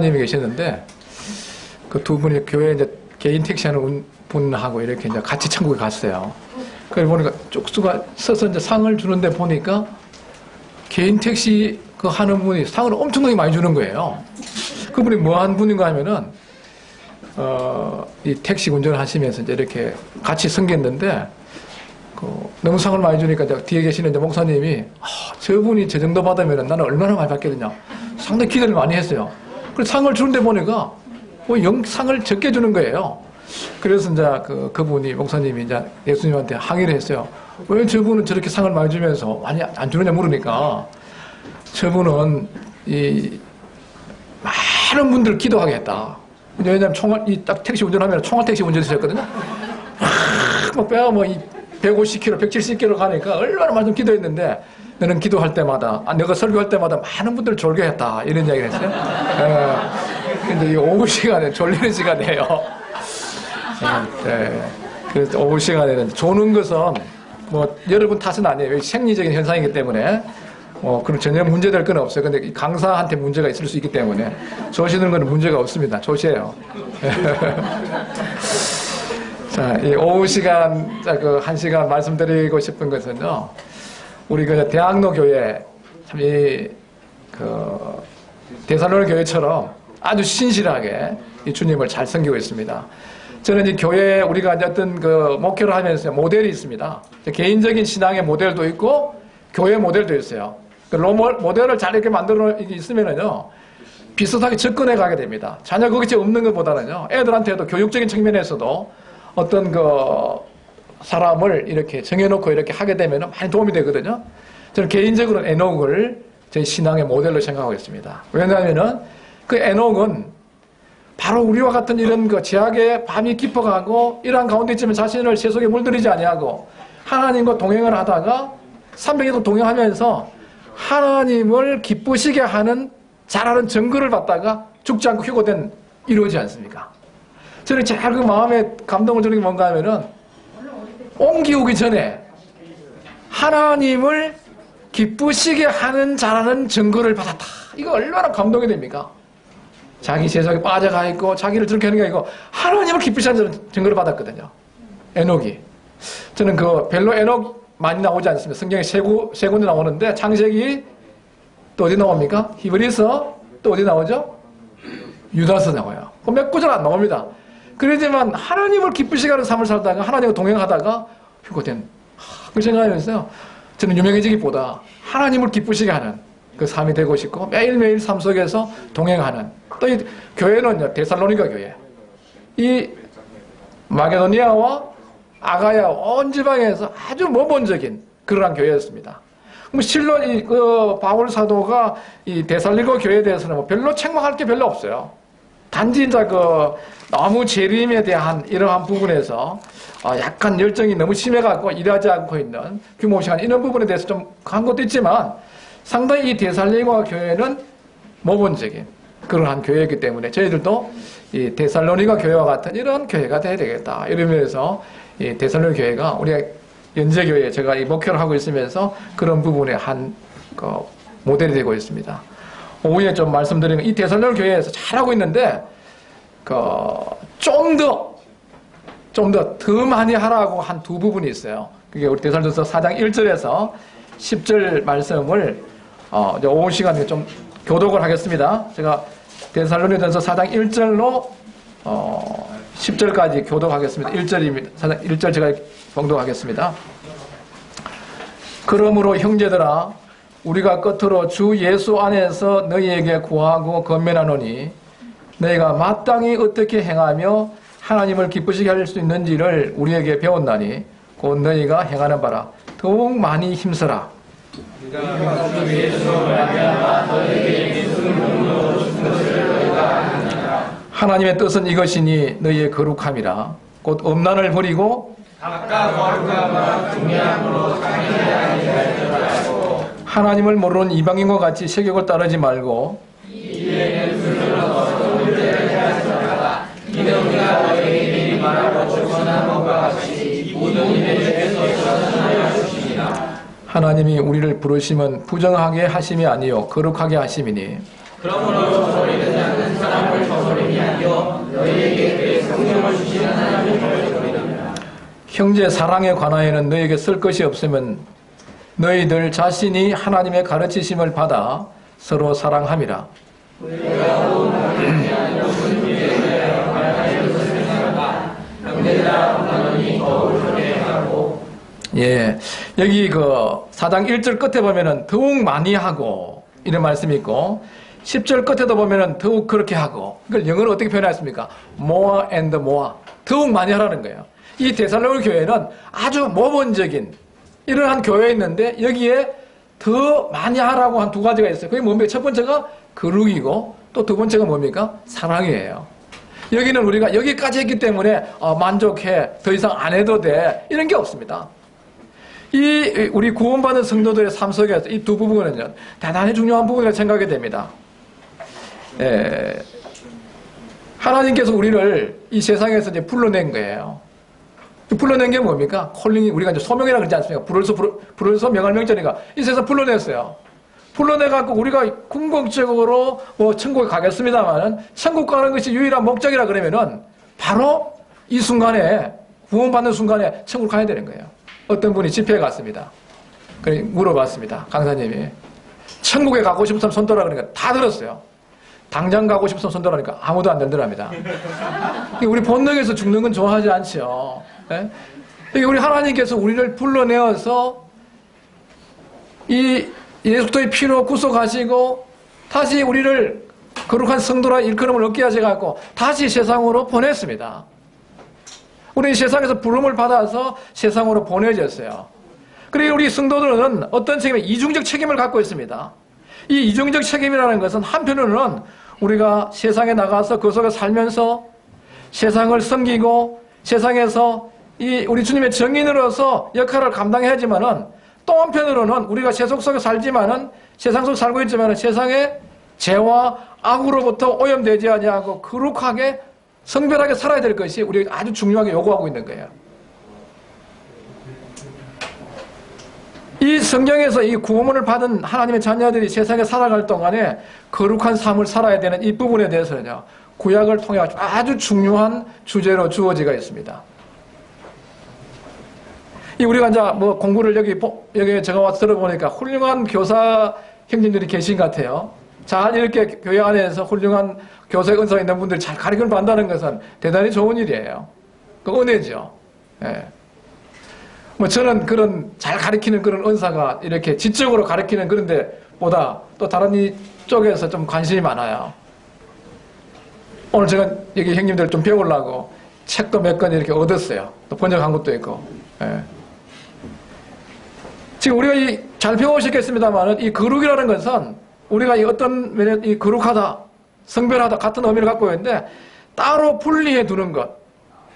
님이 계셨는데 그 두 분이 교회 이제 개인 택시 하는 분하고 이렇게 이제 같이 천국에 갔어요. 그래 보니까 쪽수가 서서 이제 상을 주는데 보니까 개인 택시 그 하는 분이 상을 엄청나게 많이 주는 거예요. 그분이 뭐 한 분인가 하면은 이 택시 운전을 하시면서 이제 이렇게 같이 섬겼는데 너무 상을 많이 주니까 이제 뒤에 계시는 이제 목사님이 저분이 저 정도 받으면 나는 얼마나 많이 받겠느냐 상당히 기대를 많이 했어요. 그래서 상을 주는데 보니까 상을 적게 주는 거예요. 그래서 이제 그분이 목사님이 이제 예수님한테 항의를 했어요. 왜 저분은 저렇게 상을 많이 주면서 많이 안 주느냐 물으니까 저분은 이 많은 분들 기도하게 했다. 왜냐하면 딱 택시 운전하면 총알 택시 운전했었거든요. 막 빼야 뭐 150km, 170km 가니까 얼마나 많이 기도했는데 너는 기도할 때마다, 내가 설교할 때마다 많은 분들 졸게 했다. 이런 이야기를 했어요. 근데 이 오후 시간에 졸리는 시간이에요. 그래서 오후 시간에는 조는 것은 뭐 여러분 탓은 아니에요. 생리적인 현상이기 때문에 그럼 전혀 문제될 건 없어요. 근데 강사한테 문제가 있을 수 있기 때문에 조시는 거는 문제가 없습니다. 조시예요. 자, 이 오후 시간, 한 시간 말씀드리고 싶은 것은요, 우리 대학로 교회, 참 데살로니 교회처럼 아주 신실하게 이 주님을 잘 섬기고 있습니다. 저는 이 교회에 우리가 어떤 목회를 하면서 모델이 있습니다. 개인적인 신앙의 모델도 있고, 교회 모델도 있어요. 모델을 잘 이렇게 만들어 있으면은요, 비슷하게 접근해 가게 됩니다. 자녀 거기에 없는 것보다는요, 애들한테도 교육적인 측면에서도 어떤 사람을 이렇게 정해놓고 이렇게 하게 되면 많이 도움이 되거든요. 저는 개인적으로는 에녹을 제 신앙의 모델로 생각하고 있습니다. 왜냐하면은 그 에녹은 바로 우리와 같은 이런 제약의 밤이 깊어가고 이러한 가운데 있지만 자신을 세속에 물들이지 아니하고 하나님과 동행을 하다가 300일 동행하면서 하나님을 기쁘시게 하는 잘하는 증거를 받다가 죽지 않고 휴거된 이루어지지 않습니까? 저는 제일 마음에 감동을 주는 게 뭔가 하면은 옮기오기 전에 하나님을 기쁘시게 하는 잘하는 증거를 받았다. 이거 얼마나 감동이 됩니까? 자기 세상에 빠져가 있고 자기를 저렇게 하는 게 아니고 하나님을 기쁘시게 하는 증거를 받았거든요. 에녹이. 저는 별로 에녹 많이 나오지 않습니다. 성경에 세 군데 나오는데 창세기 또 어디 나옵니까? 히브리서 또 어디 나오죠? 유다서 나와요. 몇 구절 안 나옵니다. 그러지만 하나님을 기쁘시게 하는 삶을 살다가 하나님과 동행하다가 휴거된 그 생각하면서요. 저는 유명해지기보다 하나님을 기쁘시게 하는 그 삶이 되고 싶고 매일매일 삶 속에서 동행하는 또 이 교회는요. 데살로니가 교회 이 마게도니아와 아가야 온 지방에서 아주 모범적인 그러한 교회였습니다. 실로 바울 사도가 이 데살로니가 교회에 대해서는 별로 책망할 게 별로 없어요. 단지 이제 너무 재림에 대한 이러한 부분에서 약간 열정이 너무 심해갖고 일하지 않고 있는 규모 시간 이런 부분에 대해서 좀 한 것도 있지만 상당히 이 데살로니가 교회는 모범적인 그러한 교회이기 때문에 저희들도 이 데살로니가 교회와 같은 이런 교회가 돼야 되겠다. 이러면서 이 데살로니가 교회가 우리가 연재교회 제가 이 목회를 하고 있으면서 그런 부분에 한 모델이 되고 있습니다. 오후에 좀 말씀드리면 이 데살로니가 교회에서 잘하고 있는데 좀 더 많이 하라고 한 두 부분이 있어요. 그게 우리 데살로니가서 4장 1절에서 10절 말씀을 이제 오후 시간에 좀 교독을 하겠습니다. 제가 데살로니가서 4장 1절로 10절까지 교독하겠습니다. 1절입니다. 4장 1절 제가 봉독하겠습니다. 그러므로 형제들아 우리가 끝으로 주 예수 안에서 너희에게 구하고 권면하노니 너희가 마땅히 어떻게 행하며 하나님을 기쁘시게 할 수 있는지를 우리에게 배웠나니 곧 너희가 행하는 바라 더욱 많이 힘써라. 하나님의 뜻은 이것이니 너희의 거룩함이라 곧 음란을 버리고 각각 거룩함과 중요함으로 하나님을 모르는 이방인과 같이 세격을 따르지 말고 이에는 불러서 문제를 해하시다가 이는 우리가 너희에게 미리 말하고 축원한 것과 같이 모든 일에 주께서 전하여 주시니라. 하나님이 우리를 부르심은 부정하게 하심이 아니요 거룩하게 하심이니 그러므로 소리는 않는 사람 형제 사랑에 관하여는 너에게 쓸 것이 없으면 너희들 자신이 하나님의 가르치심을 받아 서로 사랑함이라. 예, 여기 그 4장 1절 끝에 보면은 더욱 많이 하고 이런 말씀이 있고 10절 끝에도 보면은 더욱 그렇게 하고, 그걸 영어로 어떻게 표현했습니까? more and more. 더욱 많이 하라는 거예요. 이 데살로니가 교회는 아주 모범적인 이러한 교회였는데 여기에 더 많이 하라고 한 두 가지가 있어요. 그게 뭡니까? 첫 번째가 거룩이고 또 두 번째가 뭡니까? 사랑이에요. 여기는 우리가 여기까지 했기 때문에 만족해, 더 이상 안 해도 돼, 이런 게 없습니다. 이 우리 구원받은 성도들의 삶 속에서 이 두 부분은요 대단히 중요한 부분이라고 생각이 됩니다. 하나님께서 우리를 이 세상에서 이제 불러낸 거예요. 불러낸 게 뭡니까? 콜링이, 우리가 이제 소명이라고 그러지 않습니까? 불러서 명할 명절이니까 이 세상 불러냈어요. 불러내갖고 우리가 궁극적으로 뭐 천국에 가겠습니다만은 천국 가는 것이 유일한 목적이라 그러면은 바로 이 순간에, 구원받는 순간에 천국 가야 되는 거예요. 어떤 분이 집회에 갔습니다. 그래 물어봤습니다. 강사님이 천국에 가고 싶으면 손들라 그러니까 다 들었어요. 당장 가고 싶으면 손들라니까 아무도 안 들더랍니다. 우리 본능에서 죽는 건 좋아하지 않죠. 네? 우리 하나님께서 우리를 불러내어서 이 예수 그리스도의 피로 구속하시고 다시 우리를 거룩한 성도라 일컬음을 얻게 하셔갖고 다시 세상으로 보냈습니다. 우리는 세상에서 부름을 받아서 세상으로 보내졌어요. 그리고 우리 성도들은 어떤 책임을, 이중적 책임을 갖고 있습니다. 이 이중적 책임이라는 것은 한편으로는 우리가 세상에 나가서 그 속에 살면서 세상을 섬기고 세상에서 우리 주님의 증인으로서 역할을 감당해야지만은 또 한편으로는 우리가 세속 속에 살지만은 세상 속에 살고 있지만은 세상의 죄와 악으로부터 오염되지 아니하고 거룩하게 성별하게 살아야 될 것이 우리가 아주 중요하게 요구하고 있는 거예요. 이 성경에서 이 구원을 받은 하나님의 자녀들이 세상에 살아갈 동안에 거룩한 삶을 살아야 되는 이 부분에 대해서는요, 구약을 통해 아주 중요한 주제로 주어지가 있습니다. 우리가 이제 뭐 공부를 여기 제가 와서 들어보니까 훌륭한 교사 형님들이 계신 것 같아요. 잘 이렇게 교회 안에서 훌륭한 교사의 은사가 있는 분들이 잘 가르침을 받는다는 것은 대단히 좋은 일이에요. 그 은혜죠. 예. 뭐 저는 그런 잘 가르치는 그런 은사가 이렇게 지적으로 가르치는 그런 데보다 또 다른 이쪽에서 좀 관심이 많아요. 오늘 제가 여기 형님들 좀 배우려고 책도 몇 권 이렇게 얻었어요. 또 번역한 것도 있고. 예. 지금 우리가 잘 배우셨겠습니다만은 이 거룩이라는 것은 우리가 어떤 면에 이 거룩하다, 성별하다 같은 의미를 갖고 있는데 따로 분리해 두는 것.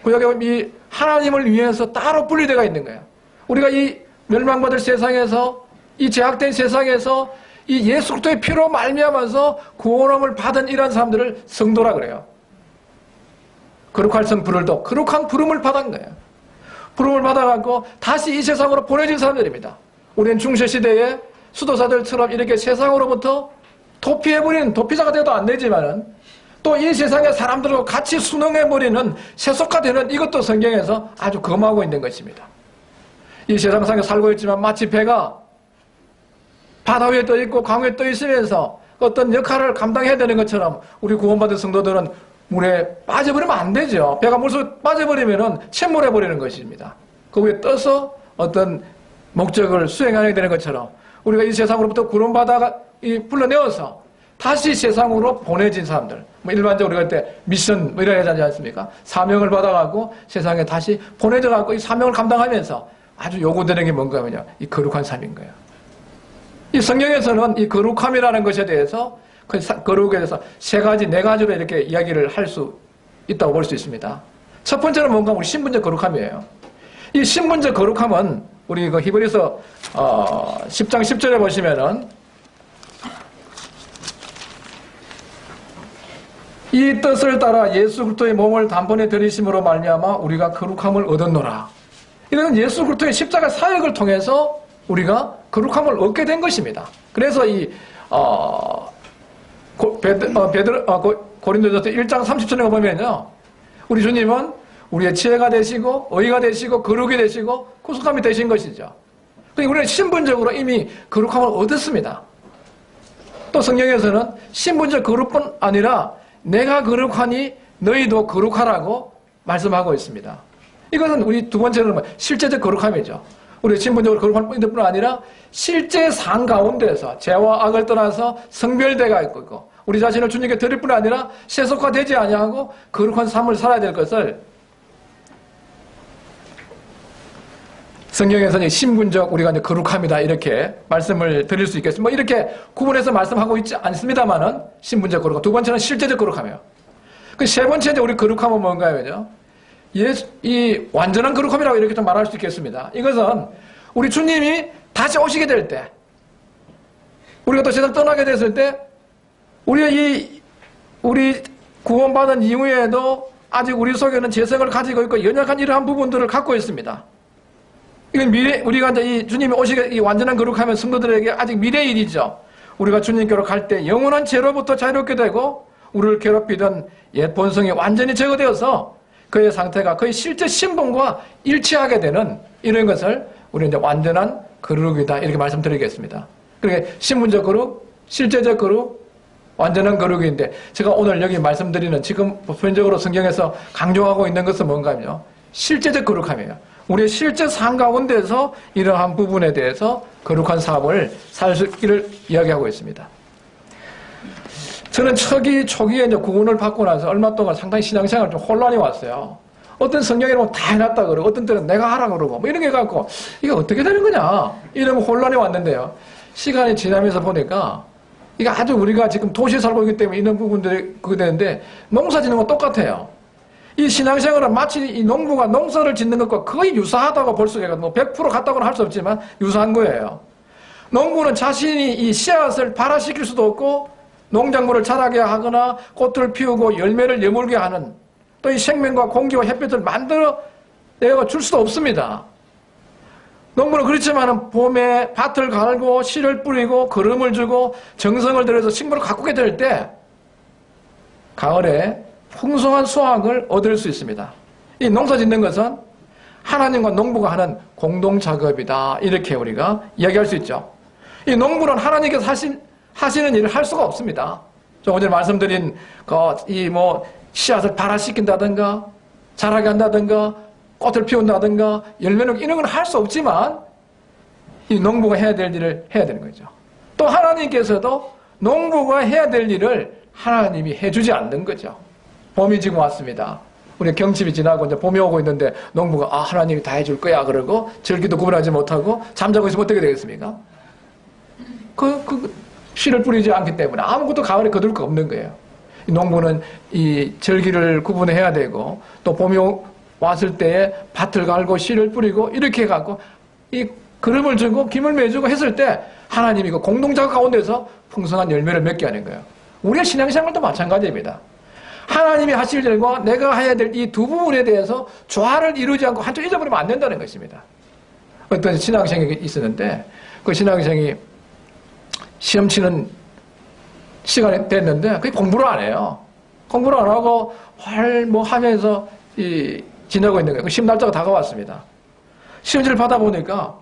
구약에 이 하나님을 위해서 따로 분리되어 있는 거예요. 우리가 이 멸망받을 세상에서, 이 제약된 세상에서 이 예수 그리스도의 피로 말미암아서 구원함을 받은 이런 사람들을 성도라 그래요. 거룩할 성 부를도 거룩한 부름을 받은 거예요. 부름을 받아갖고 다시 이 세상으로 보내진 사람들입니다. 우리는 중세시대에 수도사들처럼 이렇게 세상으로부터 도피해버리는, 도피자가 돼도 안 되지만은 또 이 세상의 사람들과 같이 순응해버리는 세속화되는 이것도 성경에서 아주 금하고 있는 것입니다. 이 세상상에 살고 있지만 마치 배가 바다 위에 떠 있고 강 위에 떠 있으면서 어떤 역할을 감당해야 되는 것처럼 우리 구원받은 성도들은 물에 빠져버리면 안 되죠. 배가 물속에 빠져버리면 침몰해버리는 것입니다. 그 위에 떠서 어떤 목적을 수행하게 되는 것처럼 우리가 이 세상으로부터 구원받아 불러내어서 다시 세상으로 보내진 사람들, 뭐 일반적으로 우리가 때 미션 뭐 이런 하지 않습니까? 사명을 받아갖고 세상에 다시 보내져갖고 이 사명을 감당하면서 아주 요구되는 게 뭔가 하면요, 이 거룩한 삶인 거예요. 이 성경에서는 이 거룩함이라는 것에 대해서 그 거룩에 대해서 세 가지, 네 가지로 이렇게 이야기를 할 수 있다고 볼 수 있습니다. 첫 번째는 뭔가 우리 신분적 거룩함이에요. 이 신분적 거룩함은 우리 그 히브리서 10장 10절에 보시면은 이 뜻을 따라 예수 그리스도의 몸을 단번에 들이심으로 말미암아 우리가 거룩함을 얻었노라. 이런 예수 그리스도의 십자가 사역을 통해서 우리가 거룩함을 얻게 된 것입니다. 그래서 이 고린도전서 1장 30절에 보면요, 우리 주님은 우리의 지혜가 되시고 의가 되시고 거룩이 되시고 구속함이 되신 것이죠. 그러니까 우리는 신분적으로 이미 거룩함을 얻었습니다. 또 성경에서는 신분적 거룩뿐 아니라 내가 거룩하니 너희도 거룩하라고 말씀하고 있습니다. 이것은 우리 두 번째는 실제적 거룩함이죠. 우리 신분적으로 거룩한 뿐 아니라 실제 삶 가운데서 죄와 악을 떠나서 성별대가 있고 우리 자신을 주님께 드릴 뿐 아니라 세속화되지 아니하고 거룩한 삶을 살아야 될 것을 성경에서는 신분적 우리가 이제 거룩함이다 이렇게 말씀을 드릴 수 있겠습니다. 뭐 이렇게 구분해서 말씀하고 있지 않습니다만은 신분적 거룩함. 두 번째는 실제적 거룩함이에요. 그 세 번째 이제 우리 거룩함은 뭔가요, 그죠? 이 완전한 거룩함이라고 이렇게 좀 말할 수 있겠습니다. 이것은 우리 주님이 다시 오시게 될 때, 우리가 또 세상 떠나게 됐을 때, 우리 구원받은 이후에도 아직 우리 속에는 재성을 가지고 있고 연약한 이러한 부분들을 갖고 있습니다. 이건 우리가 이제 이 주님이 오시게 이 완전한 거룩함은 성도들에게 아직 미래의 일이죠. 우리가 주님께로 갈 때 영원한 죄로부터 자유롭게 되고 우리를 괴롭히던 옛 본성이 완전히 제거되어서 그의 상태가 거의 실제 신분과 일치하게 되는 이런 것을 우리는 이제 완전한 거룩이다 이렇게 말씀드리겠습니다. 그러니까 신분적 거룩, 실제적 거룩, 완전한 거룩인데 제가 오늘 여기 말씀드리는 지금 보편적으로 성경에서 강조하고 있는 것은 뭔가요? 실제적 거룩함이에요. 우리의 실제 삶 가운데서 이러한 부분에 대해서 거룩한 삶을 살 수 있기를 이야기하고 있습니다. 저는 초기에 이제 구원을 받고 나서 얼마 동안 상당히 신앙생활 좀 혼란이 왔어요. 어떤 성경에 보면 다 해놨다 그러고, 어떤 때는 내가 하라 그러고, 뭐 이런 게 갖고, 이게 어떻게 되는 거냐? 이러면 혼란이 왔는데요. 시간이 지나면서 보니까, 이게 아주 우리가 지금 도시에 살고 있기 때문에 이런 부분들이 그게 되는데, 농사 짓는 건 똑같아요. 이 신앙생활은 마치 이 농부가 농사를 짓는 것과 거의 유사하다고 볼 수가 있고, 뭐 100% 같다고는 할 수 없지만, 유사한 거예요. 농부는 자신이 이 씨앗을 발화시킬 수도 없고, 농작물을 자라게 하거나 꽃을 피우고 열매를 여물게 하는 또 이 생명과 공기와 햇볕을 만들어 내가 줄 수도 없습니다. 농부는 그렇지만 봄에 밭을 갈고 씨를 뿌리고 거름을 주고 정성을 들여서 식물을 가꾸게 될 때 가을에 풍성한 수확을 얻을 수 있습니다. 이 농사 짓는 것은 하나님과 농부가 하는 공동작업이다 이렇게 우리가 이야기할 수 있죠. 이 농부는 하나님께서 하시는 일을 할 수가 없습니다. 조금 전에 말씀드린 씨앗을 발화시킨다든가 자라게 한다든가 꽃을 피운다든가 열매를 이런 건 할 수 없지만 이 농부가 해야 될 일을 해야 되는 거죠. 또 하나님께서도 농부가 해야 될 일을 하나님이 해주지 않는 거죠. 봄이 지금 왔습니다. 우리 경칩이 지나고 이제 봄이 오고 있는데 농부가 하나님이 다 해줄 거야 그러고 절기도 구분하지 못하고 잠자고 있으면 어떻게 되겠습니까? 씨를 뿌리지 않기 때문에 아무것도 가을에 거둘 거 없는 거예요. 이 농부는 이 절기를 구분해야 되고 또 봄이 왔을 때에 밭을 갈고 씨를 뿌리고 이렇게 해갖고 이 그름을 주고 김을 매주고 했을 때 하나님이 그 공동작업 가운데서 풍성한 열매를 맺게 하는 거예요. 우리의 신앙생활도 마찬가지입니다. 하나님이 하실 일과 내가 해야 될 이 두 부분에 대해서 조화를 이루지 않고 한쪽 잊어버리면 안 된다는 것입니다. 어떤 신앙생이 있었는데 그 신앙생이 시험 치는 시간이 됐는데 그게 공부를 안 해요. 공부를 안 하고 하면서 지내고 있는 거예요. 시험 날짜가 다가왔습니다. 시험지를 받아보니까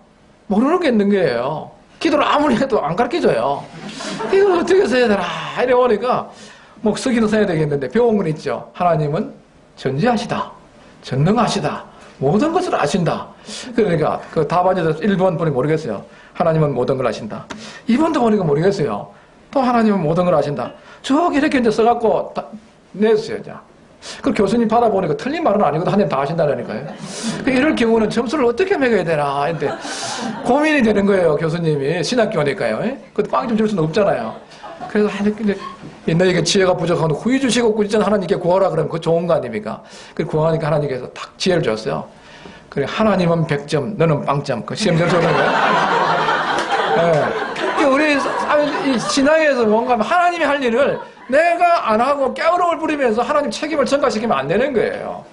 모르는 게 있는 거예요. 기도를 아무리 해도 안 가르쳐줘요. 이걸 어떻게 써야 되나 이래 보니까 서기도 써야 되겠는데 배운 건 있죠. 하나님은 전지하시다. 전능하시다. 모든 것을 아신다. 그러니까 그 답안에서 1번 보니 모르겠어요. 하나님은 모든 걸 아신다. 2번도 보니까 모르겠어요. 또 하나님은 모든 걸 아신다. 저기 이렇게 이제 써갖고 냈어요. 그 교수님 받아보니까 틀린 말은 아니거든. 하나님 다 아신다라니까요. 이럴 경우는 점수를 어떻게 매겨야 되나. 근데 고민이 되는 거예요. 교수님이. 신학교니까요. 그것도 빵 좀 줄 수는 없잖아요. 그래서 너에게 지혜가 부족하고 후이 주시고 꾸짖은 하나님께 구하라 그러면 그거 좋은 거 아닙니까? 그 구하니까 하나님께서 딱 지혜를 줬어요. 그래 하나님은 100점, 너는 빵점. 그 시험 점수 오는 거예요. 네. 우리 신앙에서 뭔가 하나님이 할 일을 내가 안 하고 깨우름을 부리면서 하나님 책임을 전가시키면 안 되는 거예요.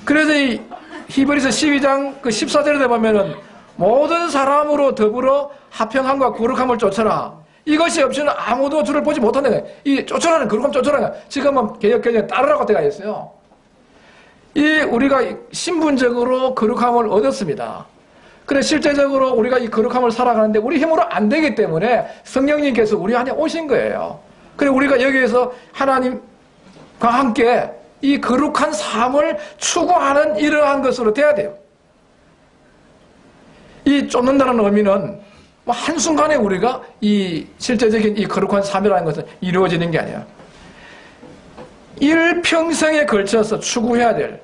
그래서 이 히브리서 12장 그 14절에 보면은 모든 사람으로 더불어 화평함과 거룩함을 쫓아라. 이것이 없이는 아무도 주를 보지 못한다. 이 쫓아라는 거룩함 쫓아라는 지금은 개혁개정에 따르라고 되어 있어요. 우리가 신분적으로 거룩함을 얻었습니다. 그래 실제적으로 우리가 이 거룩함을 살아가는데 우리 힘으로 안 되기 때문에 성령님께서 우리 안에 오신 거예요. 그래 우리가 여기에서 하나님과 함께 이 거룩한 삶을 추구하는 이러한 것으로 돼야 돼요. 이 쫓는다는 의미는 뭐 한순간에 우리가 이 실제적인 이 거룩한 삶이라는 것은 이루어지는 게 아니야. 일평생에 걸쳐서 추구해야 될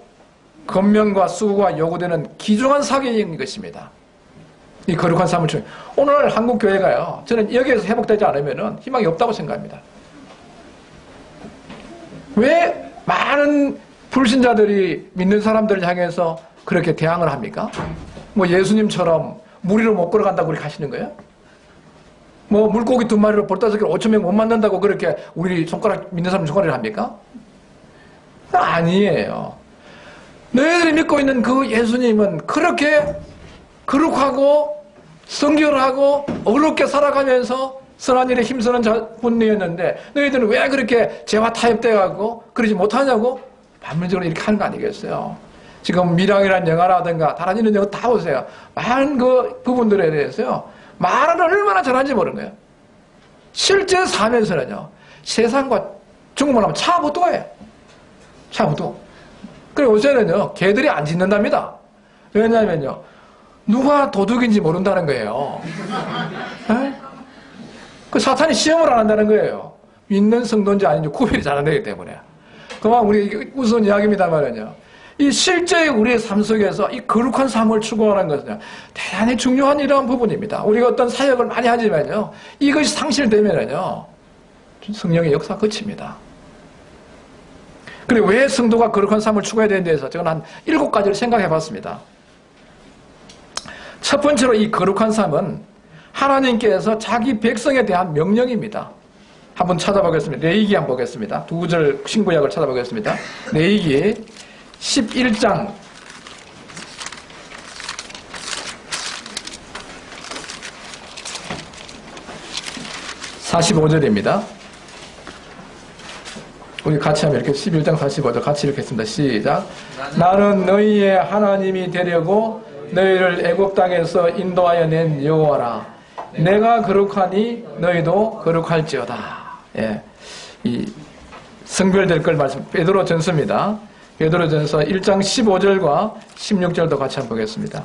권면과 수고가 요구되는 귀중한 사역인 것입니다. 이 거룩한 삶을 추구. 오늘 한국 교회가요. 저는 여기에서 회복되지 않으면 희망이 없다고 생각합니다. 왜 많은 불신자들이 믿는 사람들을 향해서 그렇게 대항을 합니까? 뭐 예수님처럼 무리로 못 걸어간다고 그렇게 하시는 거예요? 뭐 물고기 2마리로 볼따지기를 5,000명 못 만든다고 그렇게 우리 믿는 사람 손가락을 합니까? 아니에요. 너희들이 믿고 있는 그 예수님은 그렇게 거룩하고 성결하고 어렵게 살아가면서 선한 일에 힘쓰는 분이었는데 너희들은 왜 그렇게 죄와 타협되어가고 그러지 못하냐고 반면적으로 이렇게 하는 거 아니겠어요? 지금 미랑이라는 영화라든가 다른 이런 영화 다 보세요. 많은 그 부분들에 대해서요. 말을 얼마나 잘하는지 모르는 거예요. 실제 삶에서는요. 세상과 중국말 하면 차 못 도와요. 차 못 도와. 그리고 요새는요. 개들이 안 짖는답니다. 왜냐하면요. 누가 도둑인지 모른다는 거예요. 에? 그 사탄이 시험을 안 한다는 거예요. 믿는 성도인지 아닌지 구별이 잘 안 되기 때문에. 그만 우리 우스운 이야기입니다만은요. 이 실제 우리의 삶 속에서 이 거룩한 삶을 추구하는 것은 대단히 중요한 이러한 부분입니다. 우리가 어떤 사역을 많이 하지만요. 이것이 상실되면은요. 성령의 역사가 그칩니다. 그리고 왜 성도가 거룩한 삶을 추구해야 되는 데서 저는 한 7가지를 생각해 봤습니다. 첫 번째로 이 거룩한 삶은 하나님께서 자기 백성에 대한 명령입니다. 한번 찾아보겠습니다. 레위기 한번 보겠습니다. 2절 신구약을 찾아보겠습니다. 레위기 11장 45절입니다. 우리 같이 하면 이렇게 11장 45절 같이 읽겠습니다. 시작. 나는 너희의 하나님이 되려고 너희를 애굽 땅에서 인도하여 낸 여호와라. 내가 거룩하니 너희도 거룩할지어다. 예, 이 성별될 걸 말씀. 베드로전서입니다. 베드로전서 1장 15절과 16절도 같이 한번 보겠습니다.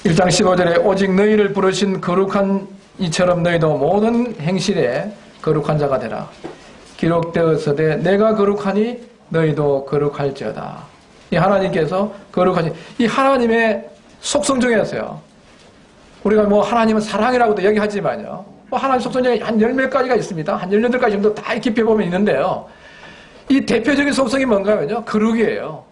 (1장 15절에) 오직 너희를 부르신 거룩한 이처럼 너희도 모든 행실에 거룩한 자가 되라. 기록되었으되 내가 거룩하니 너희도 거룩할지어다. 이 하나님께서 거룩하신 이 하나님의 속성 중에서요. 우리가 뭐 하나님은 사랑이라고도 얘기하지만요. 뭐 하나님 속성 중에 한 10몇 가지가 있습니다. 한 18가지 정도 다 깊이 보면 있는데요. 이 대표적인 속성이 뭔가면요. 거룩이에요.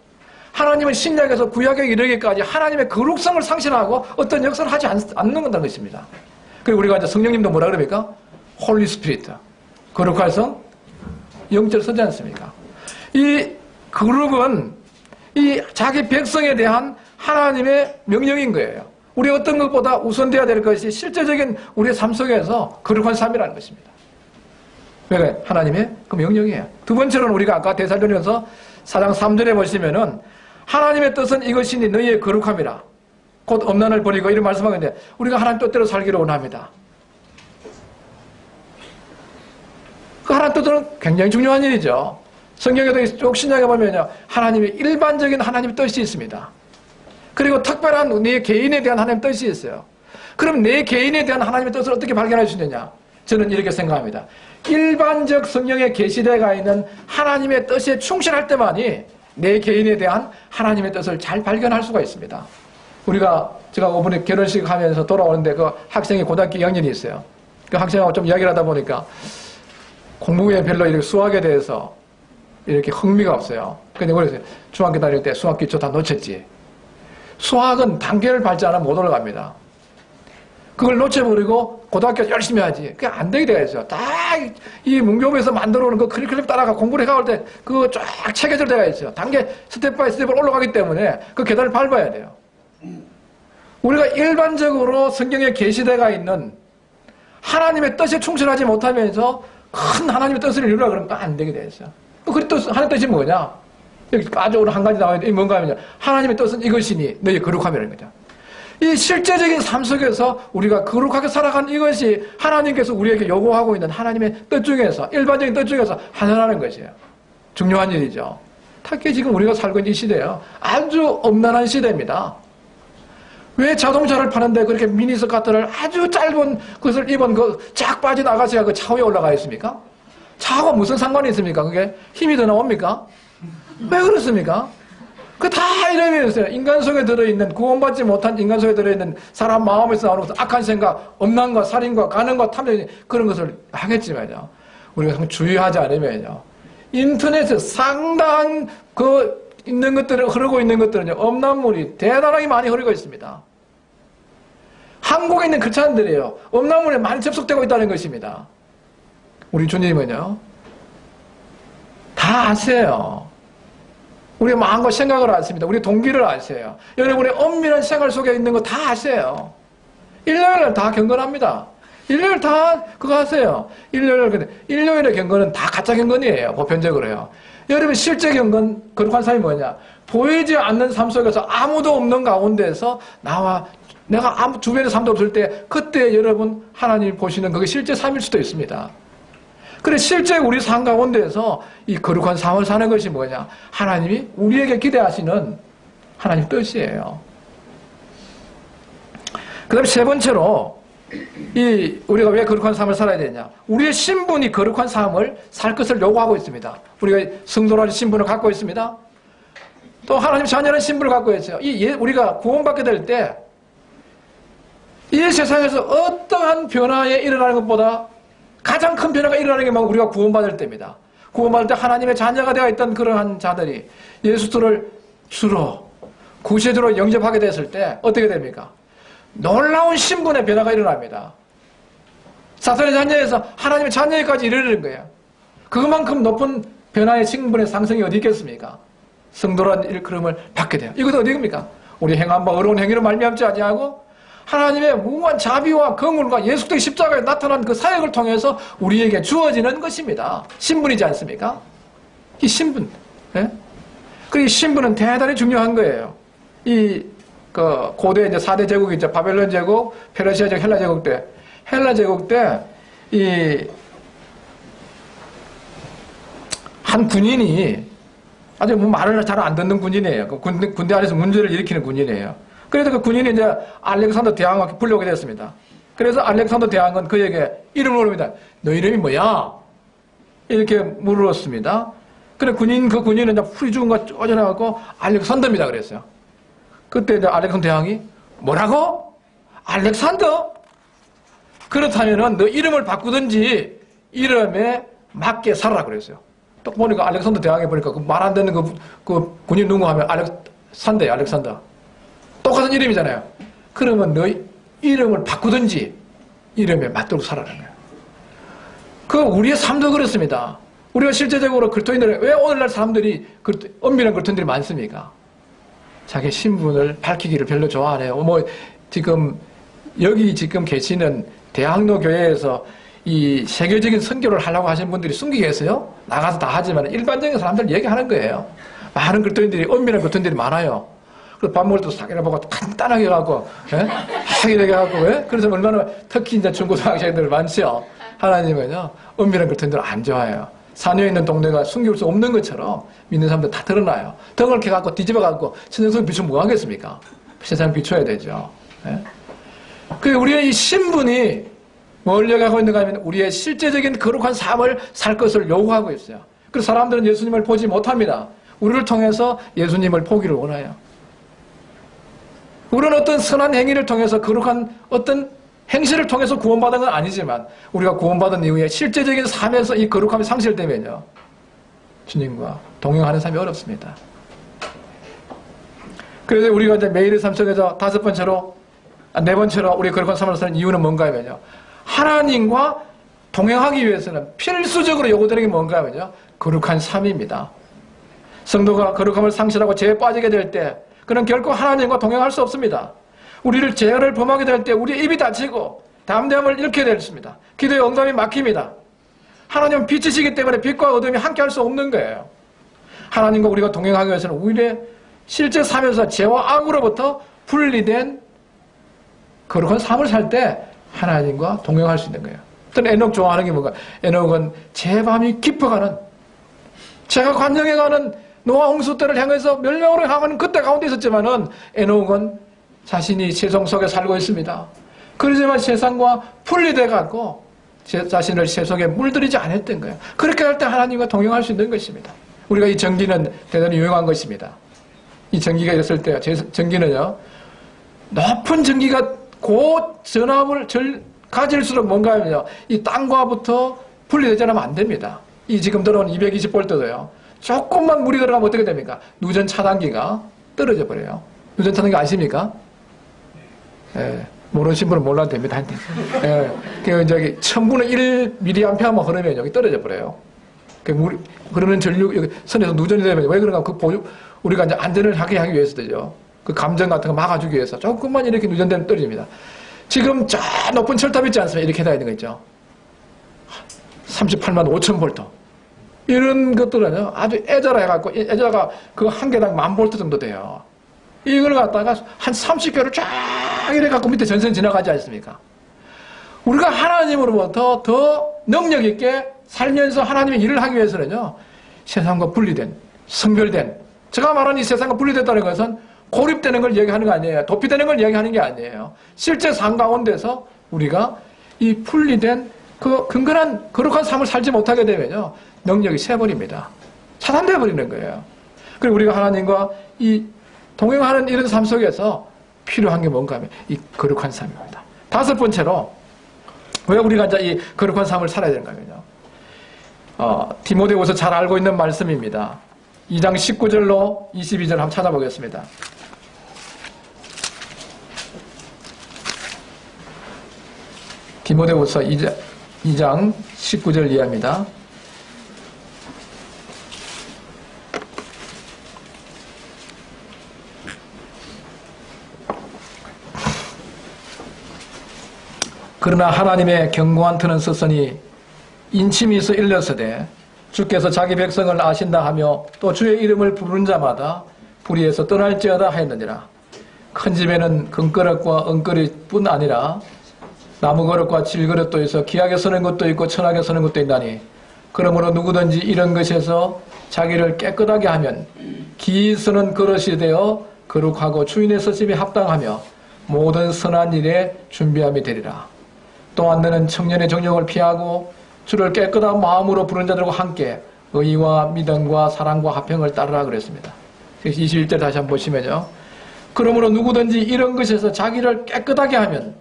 하나님은 신약에서 구약에 이르기까지 하나님의 거룩성을 상실하고 어떤 역사를 하지 않는다는 것입니다. 그리고 우리가 이제 성령님도 뭐라 그럽니까? 홀리 스피리트. 거룩할 성, 영절 쓰지 않습니까? 이 거룩은 이 자기 백성에 대한 하나님의 명령인 거예요. 우리 어떤 것보다 우선되어야 될 것이 실제적인 우리의 삶 속에서 거룩한 삶이라는 것입니다. 왜? 하나님의 그 명령이에요. 두 번째로는 우리가 아까 데살로니가서 4장 3절에 보시면은 하나님의 뜻은 이것이니 너희의 거룩함이라. 곧 엄난을 버리고 이런 말씀하는데 우리가 하나님 뜻대로 살기를 원합니다. 그 하나님 뜻은 굉장히 중요한 일이죠. 성경에도 쭉 신약에 보면요. 하나님의 일반적인 하나님의 뜻이 있습니다. 그리고 특별한 내 개인에 대한 하나님의 뜻이 있어요. 그럼 내 개인에 대한 하나님의 뜻을 어떻게 발견할 수 있느냐? 저는 이렇게 생각합니다. 일반적 성령에 계시되어 있는 하나님의 뜻에 충실할 때만이 내 개인에 대한 하나님의 뜻을 잘 발견할 수가 있습니다. 제가 이번에 결혼식 하면서 돌아오는데 그 학생이 고등학교 2학년이 있어요. 그 학생하고 좀 이야기를 하다 보니까 공부에 별로 이렇게 수학에 대해서 이렇게 흥미가 없어요. 근데 그래서 중학교 다닐 때 수학 기초 다 놓쳤지. 수학은 단계를 밟지 않으면 못 올라갑니다. 그걸 놓쳐버리고 고등학교 열심히 하지. 그게 안 되게 되어 있어요. 딱 이 문교부에서 만들어 오는 그 커리큘럼 따라가 공부를 해갈 때 그거 쫙 체계적으로 되어 있어요. 단계 스텝 바이 스텝을 올라가기 때문에 그 계단을 밟아야 돼요. 우리가 일반적으로 성경에 계시되어 있는 하나님의 뜻에 충실하지 못하면서 큰 하나님의 뜻을 이루라 그러면 또 안 되게 돼 있어요. 그 뜻, 하나님의 뜻이 뭐냐? 여기 빠져오는 한 가지 나와 있는데 뭔가 하면요. 하나님의 뜻은 이것이니 너희 거룩함이라는 거죠. 이 실제적인 삶 속에서 우리가 거룩하게 살아가는 이것이 하나님께서 우리에게 요구하고 있는 하나님의 뜻 중에서, 일반적인 뜻 중에서 하나라는 것이에요. 중요한 일이죠. 특히 지금 우리가 살고 있는 이 시대예요. 아주 엄난한 시대입니다. 왜 자동차를 파는데 그렇게 미니스커트를 아주 짧은 것을 입은 그 쫙 빠진 아가씨가 그 차 위에 올라가 있습니까? 차하고 무슨 상관이 있습니까? 그게 힘이 더 나옵니까? 왜 그렇습니까? 그 다 이름이 있어요. 인간 속에 들어있는, 구원받지 못한 인간 속에 들어있는 사람 마음에서 나오는 악한 생각, 엄난과 살인과 가능과 탐욕, 그런 것을 하겠지만요. 우리가 주의하지 않으면요. 인터넷에 상당한 있는 것들을, 흐르고 있는 것들은요, 엄난물이 대단하게 많이 흐르고 있습니다. 한국에 있는 크리스찬들이에요. 엄난물에 많이 접속되고 있다는 것입니다. 우리 주님은요, 다 아세요. 우리의 마음과 생각을 아십니다. 우리 동기를 아세요. 여러분의 엄밀한 생활 속에 있는 거 다 아세요. 일요일날 다 경건합니다. 일요일 다 그거 하세요. 일요일의 경건은 다 가짜 경건이에요. 보편적으로요. 여러분 실제 경건, 거룩한 삶이 뭐냐? 보이지 않는 삶 속에서 아무도 없는 가운데서 내가 아무 주변에 삶도 없을 때 그때 여러분 하나님 보시는 그게 실제 삶일 수도 있습니다. 그래 실제 우리 삶 가운데에서 이 거룩한 삶을 사는 것이 뭐냐? 하나님이 우리에게 기대하시는 하나님 뜻이에요. 그 다음에 세 번째로 우리가 왜 거룩한 삶을 살아야 되냐? 우리의 신분이 거룩한 삶을 살 것을 요구하고 있습니다. 우리가 성도라는 신분을 갖고 있습니다. 또 하나님 자녀라는 신분을 갖고 있어요. 우리가 구원받게 될 때 이 세상에서 어떠한 변화에 일어나는 것보다 가장 큰 변화가 일어나는 게 막 우리가 구원받을 때입니다. 구원받을 때 하나님의 자녀가 되어 있던 그러한 자들이 예수를 주로 구세주로 영접하게 됐을 때 어떻게 됩니까? 놀라운 신분의 변화가 일어납니다. 사탄의 자녀에서 하나님의 자녀에까지 이르는 거예요. 그만큼 높은 변화의 신분의 상승이 어디 있겠습니까? 성도라는 일컬음을 받게 돼요. 이것도 어디입니까? 우리 행한 바 어려운 행위로 말미암지 아니하고 하나님의 무한 자비와 긍휼과 예수 그리스도의 십자가에 나타난 그 사역을 통해서 우리에게 주어지는 것입니다. 신분이지 않습니까? 이 신분. 예? 이 신분은 대단히 중요한 거예요. 고대 이제 4대 제국이 있죠. 바벨론 제국, 페르시아 제국, 헬라 제국 때. 헬라 제국 때, 한 군인이 아주 말을 잘 안 듣는 군인이에요. 군대 안에서 문제를 일으키는 군인이에요. 그래서 그 군인이 이제 알렉산더 대왕에게 불려오게 됐습니다. 그래서 알렉산더 대왕은 그에게 이름을 물습니다. 너 이름이 뭐야? 이렇게 물었습니다. 그래 그 군인은 이제 풀이 죽은 거 쪼져나갖고 알렉산더입니다. 그랬어요. 그때 이제 알렉산더 대왕이 뭐라고? 알렉산더? 그렇다면은 너 이름을 바꾸든지 이름에 맞게 살아라 그랬어요. 또 보니까 알렉산더 대왕에 보니까 그 말 안 듣는 그 군인 누구 하면 알렉산더예요. 알렉산더. 똑같은 이름이잖아요. 그러면 너 이름을 바꾸든지 이름에 맞도록 살아라는 거예요. 우리의 삶도 그렇습니다. 우리가 실제적으로 그리스도인들은 왜 오늘날 사람들이 엄밀한 그리스도인들이 많습니까? 자기 신분을 밝히기를 별로 좋아 안 해요. 여기 지금 계시는 대학로 교회에서 이 세계적인 선교를 하려고 하신 분들이 숨기게 했어요. 나가서 다 하지만 일반적인 사람들 얘기하는 거예요. 많은 그리스도인들이 엄밀한 그리스도인들이 많아요. 그래서 밥 먹을 때 사기를 보고 간단하게 해갖고, 하게 해갖고, 그래서 얼마나 특히 이제 중고등학생들 많죠. 하나님은요, 엄밀한 그리스도인들 안 좋아해요. 산에 있는 동네가 숨길 수 없는 것처럼 믿는 사람들 다 드러나요. 덩을 캐 갖고 뒤집어갖고 천정성 비추면 뭐 하겠습니까? 세상 비춰야 되죠. 우리의 이 신분이 뭘 얘기하고 있는가 하면 우리의 실제적인 거룩한 삶을 살 것을 요구하고 있어요. 그래서 사람들은 예수님을 보지 못합니다. 우리를 통해서 예수님을 보기를 원해요. 우리는 어떤 선한 행위를 통해서 거룩한 어떤 행실을 통해서 구원받은 건 아니지만 우리가 구원받은 이후에 실제적인 삶에서 이 거룩함이 상실되면요. 주님과 동행하는 삶이 어렵습니다. 그래서 우리가 이제 매일의 삶 속에서 네 번째로 우리 거룩한 삶을 사는 이유는 뭔가 하면요. 하나님과 동행하기 위해서는 필수적으로 요구되는 게 뭔가 하면요. 거룩한 삶입니다. 성도가 거룩함을 상실하고 죄에 빠지게 될 때 그는 결코 하나님과 동행할 수 없습니다. 우리를 죄를 범하게 될 때 우리 입이 닫히고 담대함을 잃게 되었습니다. 기도의 응답이 막힙니다. 하나님은 빛이시기 때문에 빛과 어둠이 함께 할 수 없는 거예요. 하나님과 우리가 동행하기 위해서는 우리의 실제 삶에서 죄와 악으로부터 분리된 거룩한 삶을 살 때 하나님과 동행할 수 있는 거예요. 어떤 에녹 좋아하는 게 뭔가, 에녹은 제 밤이 깊어가는, 제가 관영해가는 노아 홍수 때를 향해서 멸망으로 향하는 그때 가운데 있었지만은 에녹은 자신이 세상 속에 살고 있습니다. 그러지만 세상과 분리돼 갖고 자신을 세속에 물들이지 않았던 거예요. 그렇게 할 때 하나님과 동행할 수 있는 것입니다. 우리가 이 전기는 대단히 유용한 것입니다. 이 전기가 있었을 때, 전기는요, 높은 전기가 곧 전압을 가질수록 뭔가 하면요, 이 땅과부터 분리되지 않으면 안 됩니다. 이 지금 들어온 220V도요, 조금만 물이 들어가면 어떻게 됩니까? 누전 차단기가 떨어져 버려요. 누전 차단기 아십니까? 예. 모르신 분은 몰라도 됩니다. 예. 저기 1000분의 1mA만 흐르면 여기 떨어져 버려요. 물, 흐르는 전류, 여기 선에서 누전이 되면 왜 그런가? 우리가 이제 안전을 하기 위해서도죠. 그 감정 같은 거 막아주기 위해서 조금만 이렇게 누전되면 떨어집니다. 지금 저 높은 철탑 있지 않습니까? 이렇게 다 있는 거 있죠. 38만 5천 볼트. 이런 것들은요, 아주 애절해갖고, 애절가 그 한 개당 10,000V 정도 돼요. 이걸 갖다가 한 30개를 쫙 이래갖고 밑에 전선 지나가지 않습니까? 우리가 하나님으로부터 더 능력있게 살면서 하나님의 일을 하기 위해서는요, 세상과 분리된, 성별된, 제가 말하는 이 세상과 분리됐다는 것은 고립되는 걸 얘기하는 거 아니에요. 도피되는 걸 얘기하는 게 아니에요. 실제 삶 가운데서 우리가 이 분리된 그 근근한 거룩한 삶을 살지 못하게 되면요, 능력이 새버립니다. 차단되어 버리는 거예요. 그리고 우리가 하나님과 이 동행하는 이런 삶 속에서 필요한 게 뭔가 하면 이 거룩한 삶입니다. 다섯 번째로 왜 우리가 이제 이 거룩한 삶을 살아야 되는가 하면요, 디모데후서 잘 알고 있는 말씀입니다. 2장 19절로 22절 한번 찾아보겠습니다. 디모데후서 2장 19절 이하입니다. 그러나 하나님의 견고한 터는 썼으니 인침이 있어 일렀으되 주께서 자기 백성을 아신다 하며 또 주의 이름을 부르는 자마다 불의에서 떠날지어다 하였느니라. 큰 집에는 금그릇과 은그릇뿐 아니라 나무그릇과 질그릇도 있어 귀하게 서는 것도 있고 천하게 서는 것도 있나니 그러므로 누구든지 이런 것에서 자기를 깨끗하게 하면 기이 쓰는 그릇이 되어 거룩하고 주인의 쓰심에 합당하며 모든 선한 일에 준비함이 되리라. 또한 너는 청년의 정욕을 피하고 주를 깨끗한 마음으로 부른 자들과 함께 의와 믿음과 사랑과 화평을 따르라 그랬습니다. 21절 다시 한번 보시면요, 그러므로 누구든지 이런 것에서 자기를 깨끗하게 하면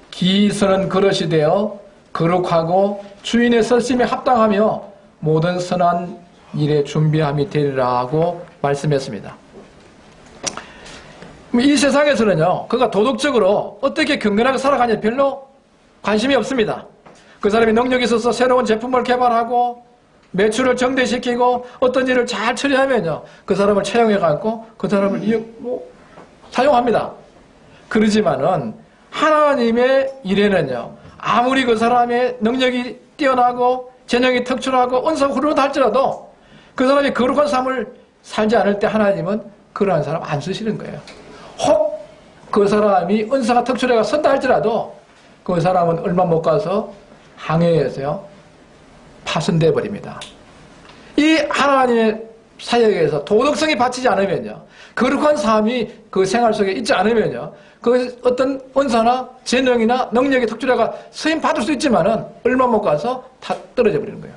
기이 서는 그릇이 되어 거룩하고 주인의 설심에 합당하며 모든 선한 일에 준비함이 되리라고 말씀했습니다. 이 세상에서는요, 그가 도덕적으로 어떻게 경건하게 살아가냐 별로 관심이 없습니다. 그 사람이 능력이 있어서 새로운 제품을 개발하고 매출을 정대시키고 어떤 일을 잘 처리하면요, 그 사람을 채용해갖고 그 사람을 사용합니다. 그러지만은 하나님의 일에는요, 아무리 그 사람의 능력이 뛰어나고 재능이 특출하고 은사가 흐르다 할지라도 그 사람이 거룩한 삶을 살지 않을 때 하나님은 그러한 사람 안 쓰시는 거예요. 혹 그 사람이 은사가 특출해가 선다 할지라도 그 사람은 얼마 못 가서 항해에서요 파손돼 버립니다. 이 하나님의 사역에서 도덕성이 받치지 않으면요, 거룩한 삶이 그 생활 속에 있지 않으면요, 그 어떤 은사나 재능이나 능력이 특출해가 쓰임 받을 수 있지만은 얼마 못 가서 다 떨어져 버리는 거예요.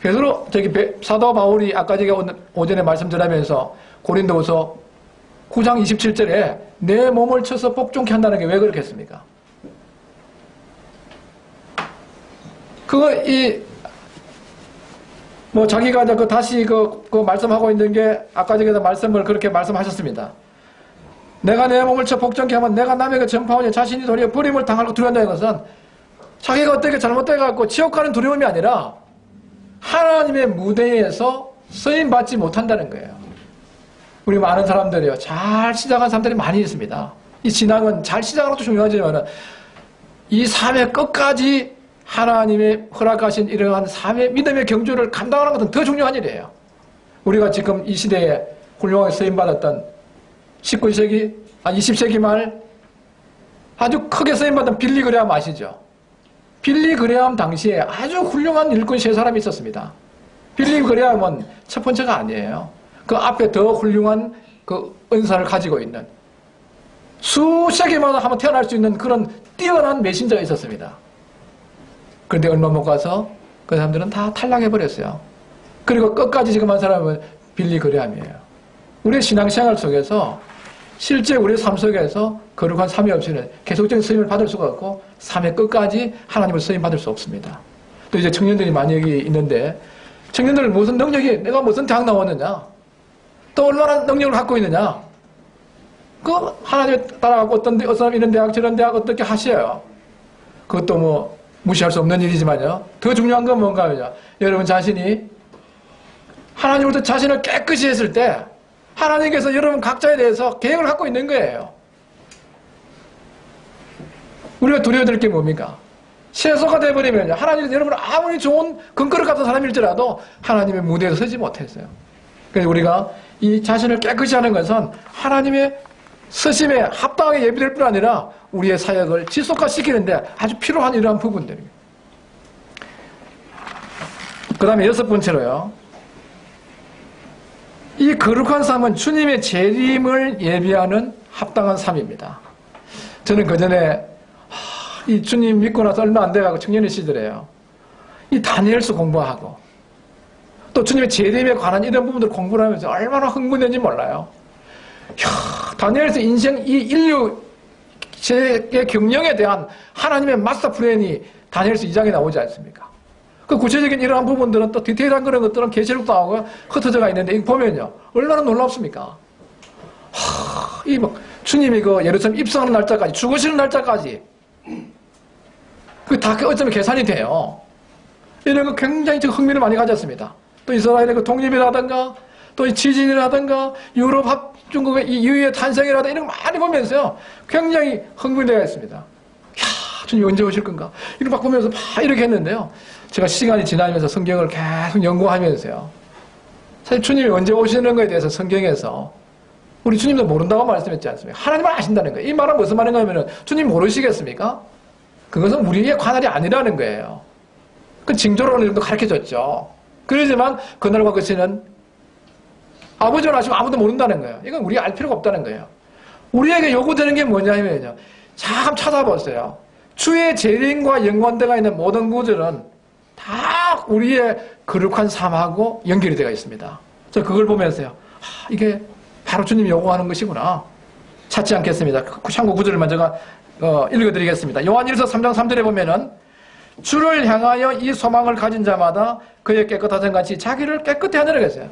그래서 사도 바울이 아까 제가 오전에 말씀 전하면서 고린도후서 9장 27절에 내 몸을 쳐서 복종케 한다는 게 왜 그렇게 했습니까? 자기가 다시 말씀하고 있는 게 아까 제가 말씀을 그렇게 말씀하셨습니다. 내가 내 몸을 쳐 복종케 하면 내가 남에게 전파하니 자신이 도리어 버림을 당할 거 두려운다는 것은 자기가 어떻게 잘못돼갖고 지옥 가는 두려움이 아니라 하나님의 무대에서 쓰임받지 못한다는 거예요. 우리 많은 사람들이요, 잘 시작한 사람들이 많이 있습니다. 이 신앙은 잘 시작하는 것도 중요하지만 이 삶의 끝까지 하나님의 허락하신 이러한 삶의 믿음의 경주를 감당하는 것은 더 중요한 일이에요. 우리가 지금 이 시대에 훌륭하게 쓰임받았던 19세기, 20세기 말 아주 크게 쓰임받은 빌리 그레함 아시죠? 빌리 그레함 당시에 아주 훌륭한 일꾼 세 사람이 있었습니다. 빌리 그레함은 첫 번째가 아니에요. 그 앞에 더 훌륭한 그 은사를 가지고 있는 수세기마다 한번 태어날 수 있는 그런 뛰어난 메신저가 있었습니다. 그런데 얼마 못 가서 그 사람들은 다 탈락해버렸어요. 그리고 끝까지 지금 한 사람은 빌리 그레함이에요. 우리의 신앙생활 속에서 실제 우리의 삶 속에서 거룩한 삶이 없이는 계속적인 쓰임을 받을 수가 없고 삶의 끝까지 하나님을 쓰임 받을 수 없습니다. 또 이제 청년들이 많이 여기 있는데 청년들 무슨 능력이 내가 무슨 대학 나왔느냐 또 얼마나 능력을 갖고 있느냐 그 하나님에 따라가고 어떤 사람 이런 대학 저런 대학 어떻게 하셔요. 그것도 뭐 무시할 수 없는 일이지만요. 더 중요한 건 뭔가요? 여러분 자신이 하나님으로부터 자신을 깨끗이 했을 때 하나님께서 여러분 각자에 대해서 계획을 갖고 있는 거예요. 우리가 두려워될 게 뭡니까? 세소가 되어버리면 하나님께서 여러분 아무리 좋은 근거를 갖던 사람일지라도 하나님의 무대에서 서지 못했어요. 그래서 우리가 이 자신을 깨끗이 하는 것은 하나님의 서심에 합당하게 예비될 뿐 아니라 우리의 사역을 지속화시키는데 아주 필요한 이러한 부분들입니다. 그 다음에 여섯 번째로요. 이 거룩한 삶은 주님의 재림을 예비하는 합당한 삶입니다. 저는 그전에 이 주님 믿고 나서 얼마 안 돼가고 청년의 시절에요. 이 다니엘서 공부하고 또 주님의 재림에 관한 이런 부분들을 공부를 하면서 얼마나 흥분했는지 몰라요. 다니엘서 인생 이 인류 세계 경영에 대한 하나님의 마스터 플랜이 다니엘서 2장에 나오지 않습니까? 그 구체적인 이러한 부분들은 또 디테일한 그런 것들은 계시록도 나오고 흩어져가 있는데 이거 보면요 얼마나 놀랍습니까? 이 뭐 주님이 그 예루살렘 입성하는 날짜까지 죽으시는 날짜까지 그 다 어쩌면 계산이 돼요. 이런 거 굉장히 흥미를 많이 가졌습니다. 또 이스라엘의 그 독립이라든가 또 이 지진이라든가 유럽 합중국의 이 유유의 탄생이라든가 이런 거 많이 보면서요 굉장히 흥분되어 있습니다. 이야 주님 언제 오실 건가 이런 막 보면서 막 이렇게 했는데요. 제가 시간이 지나면서 성경을 계속 연구하면서요. 사실 주님이 언제 오시는 거에 대해서 성경에서 우리 주님도 모른다고 말씀했지 않습니까? 하나님은 아신다는 거예요. 이 말은 무슨 말인가 하면 주님 모르시겠습니까? 그것은 우리의 관할이 아니라는 거예요. 그 징조론을 가르쳐줬죠. 그러지만 그날과 그 시는 아버지는 아시고 아무도 모른다는 거예요. 이건 우리가 알 필요가 없다는 거예요. 우리에게 요구되는 게 뭐냐면요. 참 찾아보세요. 주의 재림과 연관되어 있는 모든 구절은 다 우리의 거룩한 삶하고 연결이 되어 있습니다. 저 그걸 보면서요. 이게 바로 주님이 요구하는 것이구나. 찾지 않겠습니다. 참고 구절을 제가 읽어드리겠습니다. 요한일서 3장 3절에 보면은 주를 향하여 이 소망을 가진 자마다 그의 깨끗하신 같이 자기를 깨끗해 하느라 그랬어요.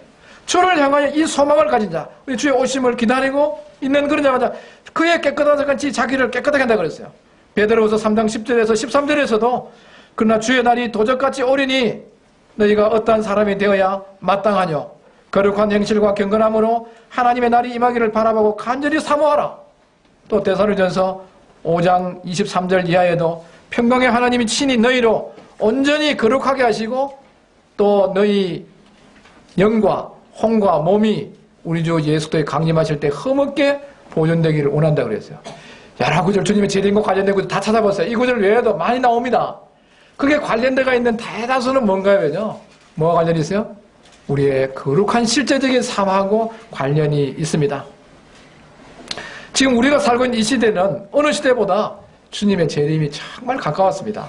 주를 향하여 이 소망을 가진 자, 우리 주의 오심을 기다리고 있는 그런 자마다 그의 깨끗하신 같이 자기를 깨끗하게 한다 그랬어요. 베드로후서 3장 10절에서 13절에서도 그러나 주의 날이 도적같이 오리니 너희가 어떠한 사람이 되어야 마땅하뇨. 거룩한 행실과 경건함으로 하나님의 날이 임하기를 바라보고 간절히 사모하라. 또 데살로니가전서 5장 23절 이하에도 평강의 하나님이 친히 너희로 온전히 거룩하게 하시고 또 너희 영과 혼과 몸이 우리 주 예수 그리스도에 강림하실 때 흠없게 보존되기를 원한다 그랬어요. 여러 구절 주님의 재림과 관련된 구절 다 찾아봤어요. 이 구절 외에도 많이 나옵니다. 그게 관련되어 있는 대다수는 뭔가요? 뭐가 관련이 있어요? 우리의 거룩한 실제적인 삶하고 관련이 있습니다. 지금 우리가 살고 있는 이 시대는 어느 시대보다 주님의 재림이 정말 가까웠습니다.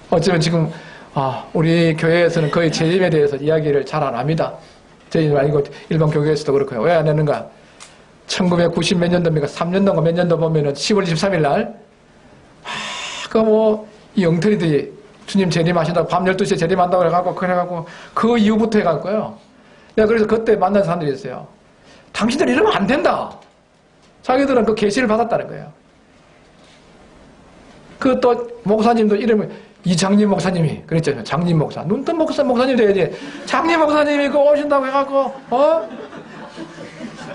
어쩌면 지금 우리 교회에서는 거의 재림에 대해서 이야기를 잘 안 합니다. 저희는 아니고 일반 교회에서도 그렇고요. 왜 안 하는가? 1990 몇 년도입니까? 3년도인가 몇 년도 보면은 10월 23일 날 이 영털이들이 주님 재림하신다고 밤 12시에 재림한다고 그래갖고 그 이후부터 해갖고요. 내가 그래서 그때 만난 사람들이 있어요. 당신들 이러면 안 된다. 자기들은 그 계시를 받았다는 거예요. 그 또 목사님도 이름을 이장님 목사님이 그랬잖아요. 장님 목사. 눈뜬 목사님 돼야지. 장님 목사님이 그 오신다고 해갖고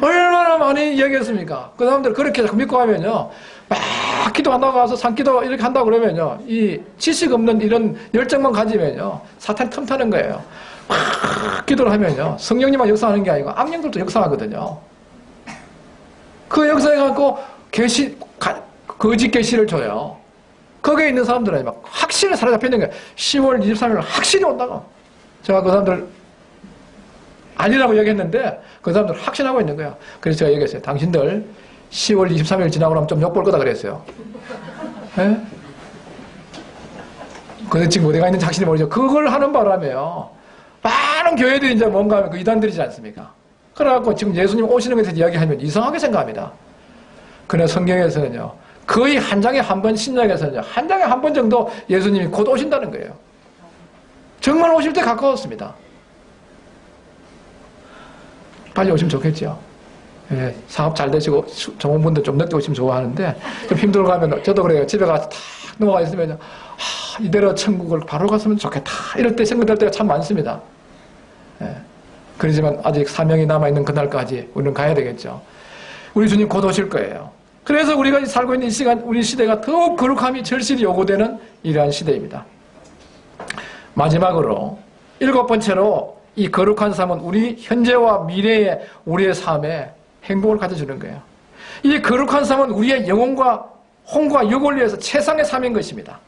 얼마나 많이 이야기했습니까? 그 사람들 그렇게 믿고 하면요. 막 막 기도한다고 가서 산기도 이렇게 한다고 그러면요. 이 지식 없는 이런 열정만 가지면요. 사탄이 틈타는 거예요. 막 기도를 하면요. 성령님만 역사하는 게 아니고 악령들도 역사하거든요. 그 역사해갖고 거짓 계시를 줘요. 거기에 있는 사람들은 막 확신을 사로잡혀 있는 거예요. 10월 23일 확신이 온다고. 제가 그 사람들 아니라고 얘기했는데 그 사람들 확신하고 있는 거예요. 그래서 제가 얘기했어요. 당신들 10월 23일 지나고 나면 좀 욕볼 거다 그랬어요. 예? 근데 지금 어디가 있는지 확실히 모르죠. 그걸 하는 바람에요. 많은 교회들이 이제 뭔가 하면 그 이단들이지 않습니까? 그래갖고 지금 예수님 오시는 것에 대해서 이야기하면 이상하게 생각합니다. 그러나 성경에서는요. 거의 한 장에 한 번, 신약에서는요. 한 장에 한 번 정도 예수님이 곧 오신다는 거예요. 정말 오실 때 가까웠습니다. 빨리 오시면 좋겠죠. 예, 사업 잘 되시고 좋은 분들 좀 늦게 오시면 좋아하는데 좀 힘들고 하면 저도 그래요. 집에 가서 탁 넘어가 있으면 이대로 천국을 바로 갔으면 좋겠다. 이럴 때 생각될 때가 참 많습니다. 예, 그러지만 아직 사명이 남아있는 그날까지 우리는 가야 되겠죠. 우리 주님 곧 오실 거예요. 그래서 우리가 살고 있는 이 시간, 우리 시대가 더욱 거룩함이 절실히 요구되는 이러한 시대입니다. 마지막으로 7번째로 이 거룩한 삶은 우리 현재와 미래의 우리의 삶에 행복을 가져주는 거예요. 이 거룩한 삶은 우리의 영혼과 혼과 육을 위해서 최상의 삶인 것입니다.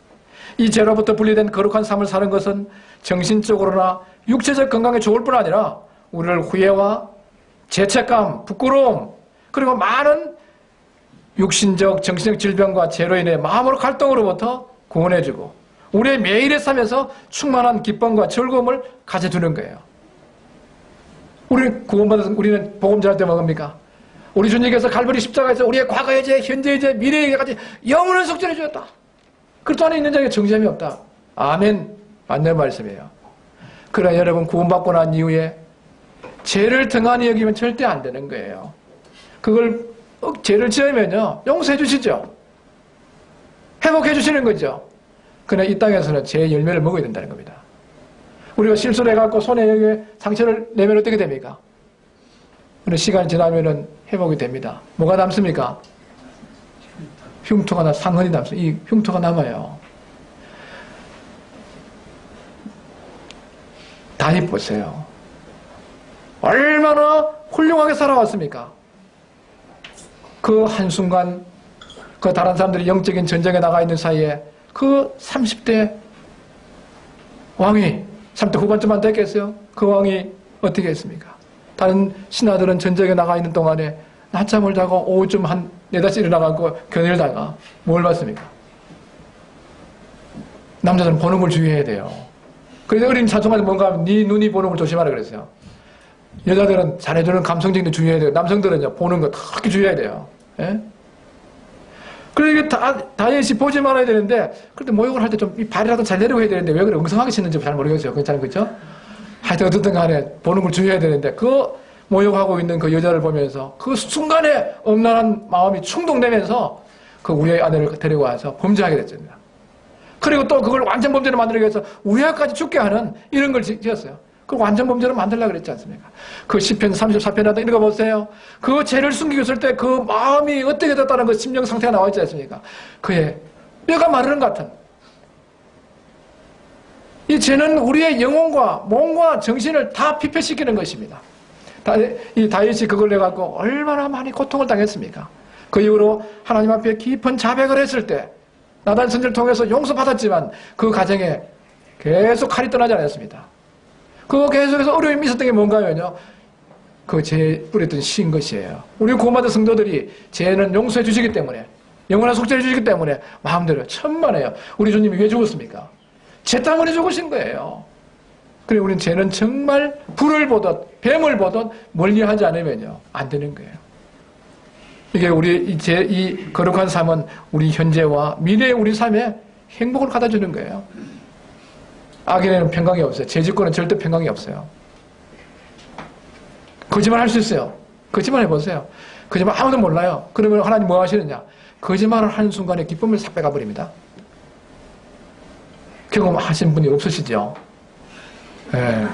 이 죄로부터 분리된 거룩한 삶을 사는 것은 정신적으로나 육체적 건강에 좋을 뿐 아니라 우리를 후회와 죄책감, 부끄러움 그리고 많은 육신적, 정신적 질병과 죄로 인해 마음으로 갈등으로부터 구원해주고 우리의 매일의 삶에서 충만한 기쁨과 즐거움을 가져주는 거예요. 우리는 복음 전할 때 뭡니까? 우리 주님께서 갈보리 십자가에서 우리의 과거의 죄, 현재의 죄, 미래의 죄까지 영원한 속죄를 주셨다. 그리스도 안에 있는 자에게 정죄함이 없다. 아멘. 맞는 말씀이에요. 그러나 여러분 구원받고 난 이후에 죄를 등한히 여기면 절대 안 되는 거예요. 그걸 죄를 지으면요 용서해 주시죠. 회복해 주시는 거죠. 그러나 이 땅에서는 죄의 열매를 먹어야 된다는 겁니다. 우리가 실수를 해갖고 손에 여기 상처를 내면 어떻게 됩니까? 그런데 시간이 지나면은 회복이 됩니다. 뭐가 남습니까? 흉터가 상흔이 남습니다. 이 흉터가 남아요. 다윗 보세요. 얼마나 훌륭하게 살아왔습니까? 그 한순간 그 다른 사람들이 영적인 전쟁에 나가 있는 사이에 그 30대 왕이 30대 후반쯤만 됐겠어요? 그 왕이 어떻게 했습니까? 다른 신하들은 전쟁에 나가 있는 동안에 낮잠을 자고 오후쯤 한 4-5시 일어나가고 견일다가 뭘 봤습니까? 남자들은 보는 걸 주의해야 돼요. 그래서 어린 사촌한테 뭔가 하면 네 눈이 보는 걸 조심하라 그랬어요. 여자들은 잘해주는 감성적인 데 주의해야 돼요. 남성들은요 보는 거 그렇게 주의해야 돼요. 예? 그래서 이게 다윗이 보지 말아야 되는데 그런데 모욕을 할 때 좀 이 발이라도 잘 내리고 해야 되는데 왜 그래 엉성하게 씻는지 잘 모르겠어요. 괜찮은 거죠? 하여튼 어쨌든 간에 보는 걸 주의해야 되는데 그 모욕하고 있는 그 여자를 보면서 그 순간에 엄란한 마음이 충동되면서 그 우리의 아내를 데리고 와서 범죄하게 됐습니다. 그리고 또 그걸 완전 범죄로 만들기 위해서 우리아까지 죽게 하는 이런 걸 지었어요. 그걸 완전 범죄로 만들려고 그랬지 않습니까? 그 시편 34편에다 읽어보세요. 그 죄를 숨기고 있을 때 그 마음이 어떻게 됐다는 그 심령 상태가 나와 있지 않습니까? 그의 뼈가 마르는 것 같은. 이 죄는 우리의 영혼과 몸과 정신을 다 피폐시키는 것입니다. 이 다윗이 그걸 해갖고 얼마나 많이 고통을 당했습니까? 그 이후로 하나님 앞에 깊은 자백을 했을 때 나단 선지를 통해서 용서받았지만 그 가정에 계속 칼이 떠나지 않았습니다. 그 계속해서 어려움이 있었던 게 뭔가면요. 그 죄 뿌렸던 시인 것이에요. 우리 구원받은 성도들이 죄는 용서해 주시기 때문에 영원한 속죄해 주시기 때문에 마음대로 천만에요. 우리 주님이 왜 죽었습니까? 죄 때문에 죽으신 거예요. 그래 우리는 죄는 정말 불을 보듯 뱀을 보듯 멀리하지 않으면요 안 되는 거예요. 이게 우리 이 거룩한 삶은 우리 현재와 미래의 우리 삶에 행복을 갖다주는 거예요. 악인에는 평강이 없어요. 죄짓고는 절대 평강이 없어요. 거짓말 할 수 있어요. 거짓말 해보세요. 거짓말 아무도 몰라요. 그러면 하나님 뭐 하시느냐? 거짓말을 하는 순간에 기쁨을 싹 빼가버립니다. 경험 하신 분이 없으시죠? 네.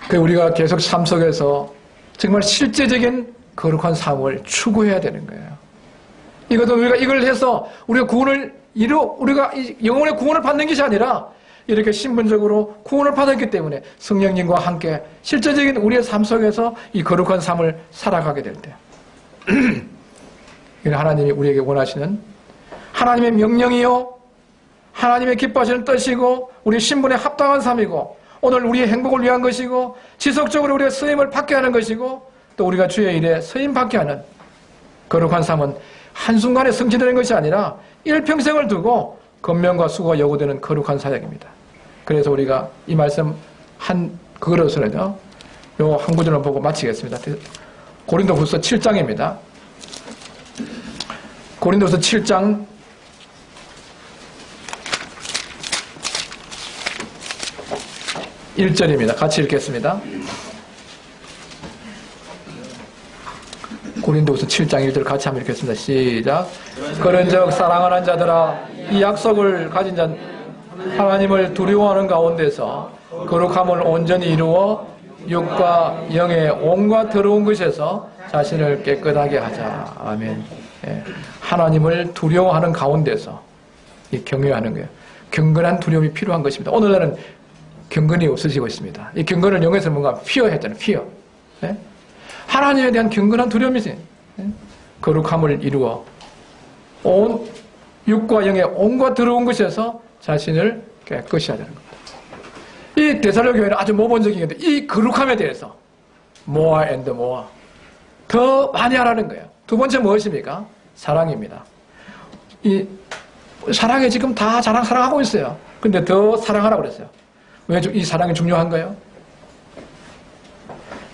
그 우리가 계속 삶 속에서 정말 실제적인 거룩한 삶을 추구해야 되는 거예요. 이것도 우리가 이걸 해서 우리가 우리가 영혼의 구원을 받는 것이 아니라 이렇게 신분적으로 구원을 받았기 때문에 성령님과 함께 실제적인 우리의 삶 속에서 이 거룩한 삶을 살아가게 될 때, 이건 하나님이 우리에게 원하시는 하나님의 명령이요, 하나님의 기뻐하시는 뜻이고, 우리 신분에 합당한 삶이고, 오늘 우리의 행복을 위한 것이고, 지속적으로 우리가 쓰임을 받게 하는 것이고, 또 우리가 주의 일에 쓰임 받게 하는 거룩한 삶은 한순간에 성취되는 것이 아니라 일평생을 두고 권면과 수고가 요구되는 거룩한 사역입니다. 그래서 우리가 이 말씀 그것으로요, 요 한 구절을 보고 마치겠습니다. 고린도후서 7장입니다. 고린도후서 7장 1절입니다. 같이 읽겠습니다. 고린도후서 7장 1절 같이 한번 읽겠습니다. 시작. 그런즉 사랑하는 자들아, 이 약속을 가진 자 하나님을 두려워하는 가운데서 거룩함을 온전히 이루어 육과 영의 온갖 더러운 것에서 자신을 깨끗하게 하자. 아멘. 예. 하나님을 두려워하는 가운데서 이 경외하는 거예요. 경건한 두려움이 필요한 것입니다. 오늘날은 경건이 없어지고 있습니다. 이 경건을 영어에서 뭔가 피어 했잖아요. 피어. 예? 하나님에 대한 경건한 두려움이지. 예? 거룩함을 이루어 온 육과 영의 온갖 더러운 것에서 자신을 깨끗이 하자는 겁니다. 이 데살로니가 교회는 아주 모범적인 건데, 이 거룩함에 대해서 more and more 더 많이 하라는 거예요. 두 번째 무엇입니까? 사랑입니다. 이 사랑에 지금 다 사랑하고 있어요. 근데 더 사랑하라고 그랬어요. 왜 이 사랑이 중요한가요?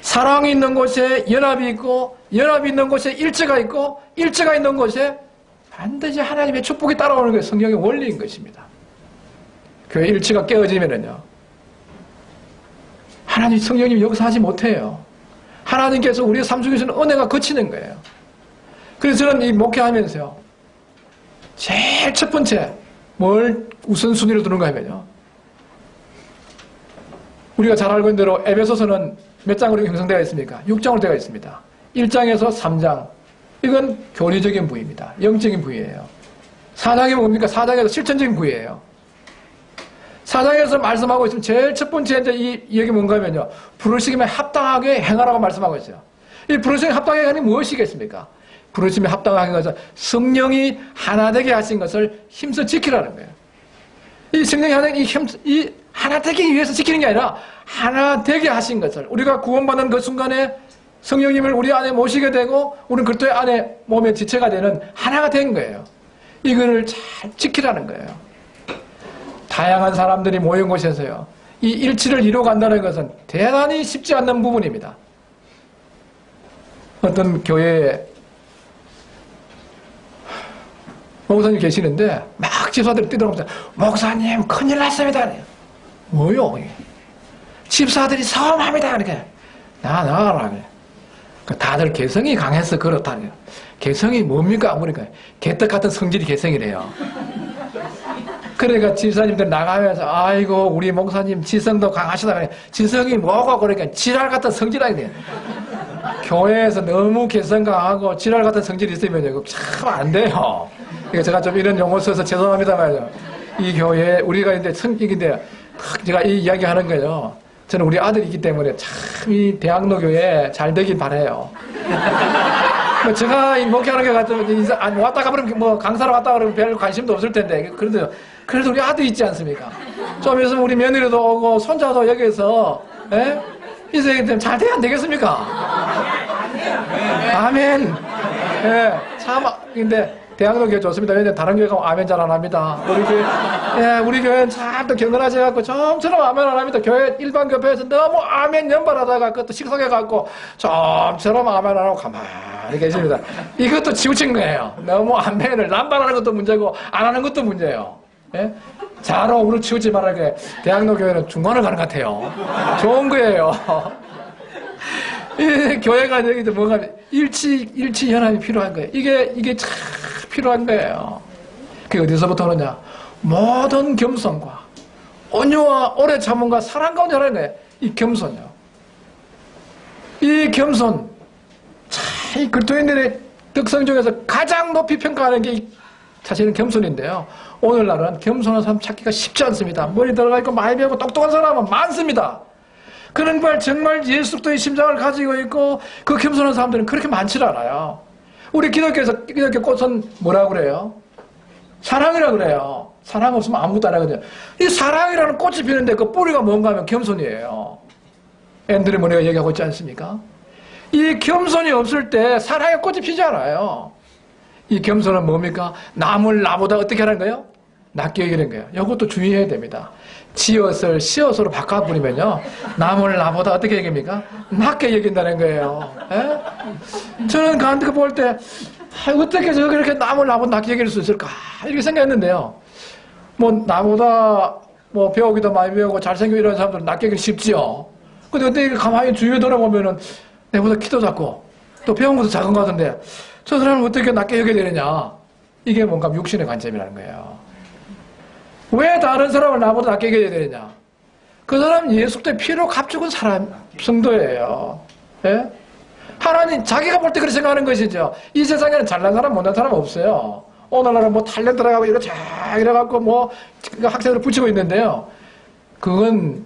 사랑이 있는 곳에 연합이 있고, 연합이 있는 곳에 일체가 있고, 일체가 있는 곳에 반드시 하나님의 축복이 따라오는 게 성경의 원리인 것입니다. 교회 일체가 깨어지면은요, 하나님 성령님이 여기서 하지 못해요. 하나님께서 우리의 삶 속에서는 은혜가 거치는 거예요. 그래서 저는 이 목회하면서요, 제일 첫 번째 뭘 우선순위로 두는가 하면요, 우리가 잘 알고 있는 대로 에베소서는 몇 장으로 형성되어 있습니까? 6장으로 되어 있습니다. 1장에서 3장, 이건 교리적인 부위입니다. 영적인 부위예요. 4장이 뭡니까? 4장에서 실천적인 부위예요. 4장에서 말씀하고 있으면 제일 첫 번째 이제 이 얘기 뭔가 하면요, 부르심에 합당하게 행하라고 말씀하고 있어요. 이 부르심에 합당하게 하는 게 무엇이겠습니까? 부르심에 합당하게 것은 성령이 하나 되게 하신 것을 힘써 지키라는 거예요. 이 성령이 하나 되기 위해서 지키는 게 아니라 하나 되게 하신 것을, 우리가 구원받는 그 순간에 성령님을 우리 안에 모시게 되고 우리는 그리스도의 안에 몸의 지체가 되는 하나가 된 거예요. 이거를 잘 지키라는 거예요. 다양한 사람들이 모인 곳에서요, 이 일치를 이루어간다는 것은 대단히 쉽지 않는 부분입니다. 어떤 교회에 목사님 계시는데 막 집사들이 뛰어오면서 목사님 큰일 났습니다. 뭐요? 집사들이 서운합니다. 이렇게 나가라. 다들 개성이 강해서 그렇다네요. 개성이 뭡니까? 그러니까 개떡 같은 성질이 개성이래요. 그러니까 집사님들 나가면서 아이고 우리 목사님 지성도 강하시다 그래. 지성이 뭐고 그러니까 지랄 같은 성질이라 그래. 교회에서 너무 개성 강하고 지랄 같은 성질이 있으면 이거 참 안 돼요. 그러니까 제가 좀 이런 용어 써서 죄송합니다만요. 이 교회 우리가 이제 성격인데 제가 이 이야기 하는 거예요. 저는 우리 아들이기 때문에 참 이 대학로 교회 잘 되길 바라요. 뭐 제가 이 목회하는 게 같으면 왔다가 그러면 뭐 강사로 왔다가 그러면 별 관심도 없을 텐데 그래도 우리 아들 있지 않습니까? 좀 있으면 우리 며느리도 오고 손자도 여기서 이 세계 때문에 잘 돼야 안 되겠습니까? 아멘. 예, 참 근데 대학로 교회 좋습니다. 왜냐면 다른 교회 가면 아멘 잘 안 합니다. 우리 교회는 참 또 경건하셔갖고 좀처럼 아멘 안 합니다. 교회 일반 교회에서 너무 아멘 연발하다가 그것도 식상해갖고 좀처럼 아멘 안 하고 가만히 계십니다. 이것도 치우친 거예요. 너무 아멘을 남발하는 것도 문제고 안 하는 것도 문제예요. 예? 자로 치우지 말아야 대학로 교회는 중간을 가는 것 같아요. 좋은 거예요. 이 교회가 여기 뭔가 일치 연합이 필요한 거예요. 이게 참 필요한 거예요. 그게 어디서부터 오느냐? 모든 겸손과 온유와 오래 참음과 사랑 가운데 하는 거예요. 이 겸손이요. 이 겸손 참 이 그리스도인들의 특성 중에서 가장 높이 평가하는 게 사실은 겸손인데요. 오늘날은 겸손한 사람 찾기가 쉽지 않습니다. 머리 들어가 있고 많이 배우고 똑똑한 사람은 많습니다. 그런 걸 정말 예수 그리스도의 심장을 가지고 있고 그 겸손한 사람들은 그렇게 많지 않아요. 우리 기독교에서 기독교 꽃은 뭐라고 그래요? 사랑이라고 그래요. 사랑 없으면 아무것도 안 하거든요. 이 사랑이라는 꽃이 피는데 그 뿌리가 뭔가 하면 겸손이에요. 앤드류 모레가 얘기하고 있지 않습니까? 이 겸손이 없을 때 사랑의 꽃이 피지 않아요. 이 겸손은 뭡니까? 남을 나보다 어떻게 하는 거예요? 낮게 여기는 거예요. 이것도 주의해야 됩니다. 지엇을 시옷으로 바꿔버리면요. 남을 나보다 어떻게 여깁니까? 낮게 여긴다는 거예요. 에? 저는 그 볼 때 어떻게 저렇게 남을 나보다 낮게 여길 수 있을까? 이렇게 생각했는데요. 뭐 나보다 뭐 배우기도 많이 배우고 잘생기고 이런 사람들은 낮게 여기기 쉽지요. 근데 어떻게 가만히 주위에 돌아보면은 내보다 키도 작고 또 배운 것도 작은 것 같은데 저 사람을 어떻게 낮게 여겨야 되느냐. 이게 뭔가 육신의 관점이라는 거예요. 왜 다른 사람을 나보다 낮게 여겨야 되느냐. 그 사람은 예수 그리스도의 피로 값죽은 사람, 성도예요. 예? 하나님 자기가 볼 때 그렇게 생각하는 것이죠. 이 세상에는 잘난 사람 못난 사람 없어요. 오늘날은 뭐 탤런트라고 이래갖고 뭐 학생들을 붙이고 있는데요. 그건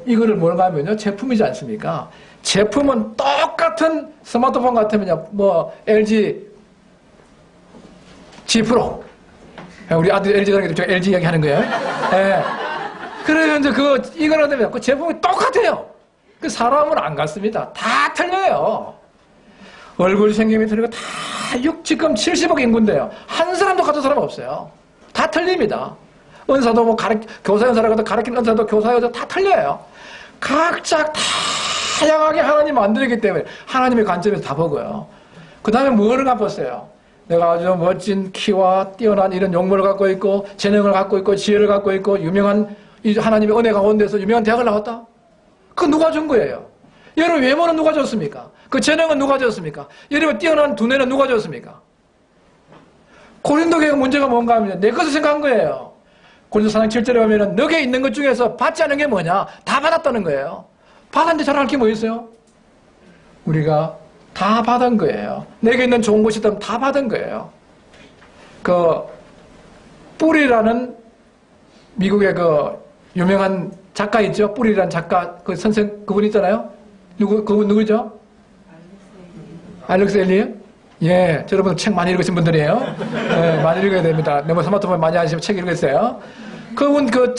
이거를 뭐라고 하면요. 제품이지 않습니까? 제품은 똑같은 스마트폰 같으면요. 뭐, LG G 프로. 우리 아들 LG 다니기 때문에 LG 이야기 하는 거예요. 예. 그러면 이제 이거는 되면 그 제품이 똑같아요. 그 사람은 안 같습니다. 다 틀려요. 얼굴 생김이 틀리고 다 지금 70억 인구인데요. 한 사람도 같은 사람 없어요. 다 틀립니다. 은사도 뭐 교사 연사라고 가르치는 은사도 교사 여자 다 틀려요. 각자 다양하게 하나님 만들기 때문에 하나님의 관점에서 다 보고요. 그 다음에 뭐를 갚았어요? 내가 아주 멋진 키와 뛰어난 이런 용모를 갖고 있고 재능을 갖고 있고 지혜를 갖고 있고 유명한 하나님의 은혜가 온 데서 유명한 대학을 나왔다? 그 누가 준 거예요? 여러분 외모는 누가 줬습니까? 그 재능은 누가 줬습니까? 여러분 뛰어난 두뇌는 누가 줬습니까? 고린도 교회가 문제가 뭔가 하면 내 것을 생각한 거예요. 고린도 4장 7절에 보면은 너게 있는 것 중에서 받지 않은 게 뭐냐? 다 받았다는 거예요. 받았는데 잘할 게 뭐 있어요? 우리가 다 받은 거예요. 내게 있는 좋은 것이 있다면 다 받은 거예요. 그 뿌리라는 미국의 그 유명한 작가 있죠? 뿌리라는 작가 그 선생 그분 있잖아요. 그분 누구죠? 알렉스 엘리요? 예, 여러분 책 많이 읽으신 분들이에요. 예, 많이 읽어야 됩니다. 너무 스마트폰 많이 하시면 책 읽으세요. 그분 그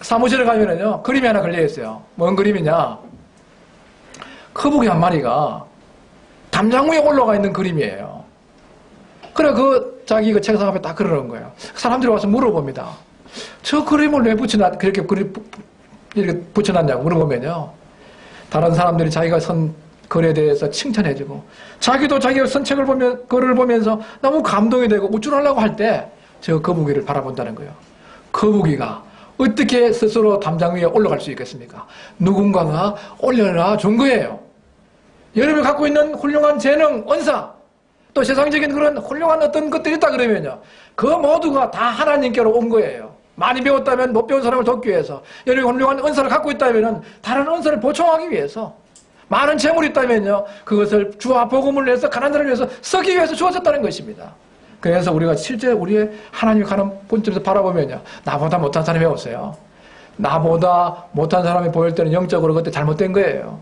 사무실에 가면은요 그림이 하나 걸려 있어요. 뭔 그림이냐? 거북이 한 마리가 담장 위에 올라가 있는 그림이에요. 그래 자기 그 책상 앞에 딱 걸어놓은 거예요. 사람들이 와서 물어봅니다. 저 그림을 왜 그렇게 이렇게 붙여놨냐고 물어보면요. 다른 사람들이 자기가 선 글에 대해서 칭찬해주고 자기도 자기가 선 책을 글을 보면서 너무 감동이 되고 우쭐하려고 할 때 저 거북이를 바라본다는 거예요. 거북이가 어떻게 스스로 담장 위에 올라갈 수 있겠습니까? 누군가가 올려놔 준 거예요. 여러분이 갖고 있는 훌륭한 재능, 은사, 또 세상적인 그런 훌륭한 어떤 것들이 있다 그러면요. 그 모두가 다 하나님께로 온 거예요. 많이 배웠다면 못 배운 사람을 돕기 위해서, 여러분이 훌륭한 은사를 갖고 있다면 다른 은사를 보충하기 위해서, 많은 재물이 있다면요. 그것을 주와 복음을 위해서 가난한 자를 위해서 쓰기 위해서 주어졌다는 것입니다. 그래서 우리가 실제 우리의 하나님이 가는 본점에서 바라보면요. 나보다 못한 사람이 없어요. 나보다 못한 사람이 보일 때는 영적으로 그때 잘못된 거예요.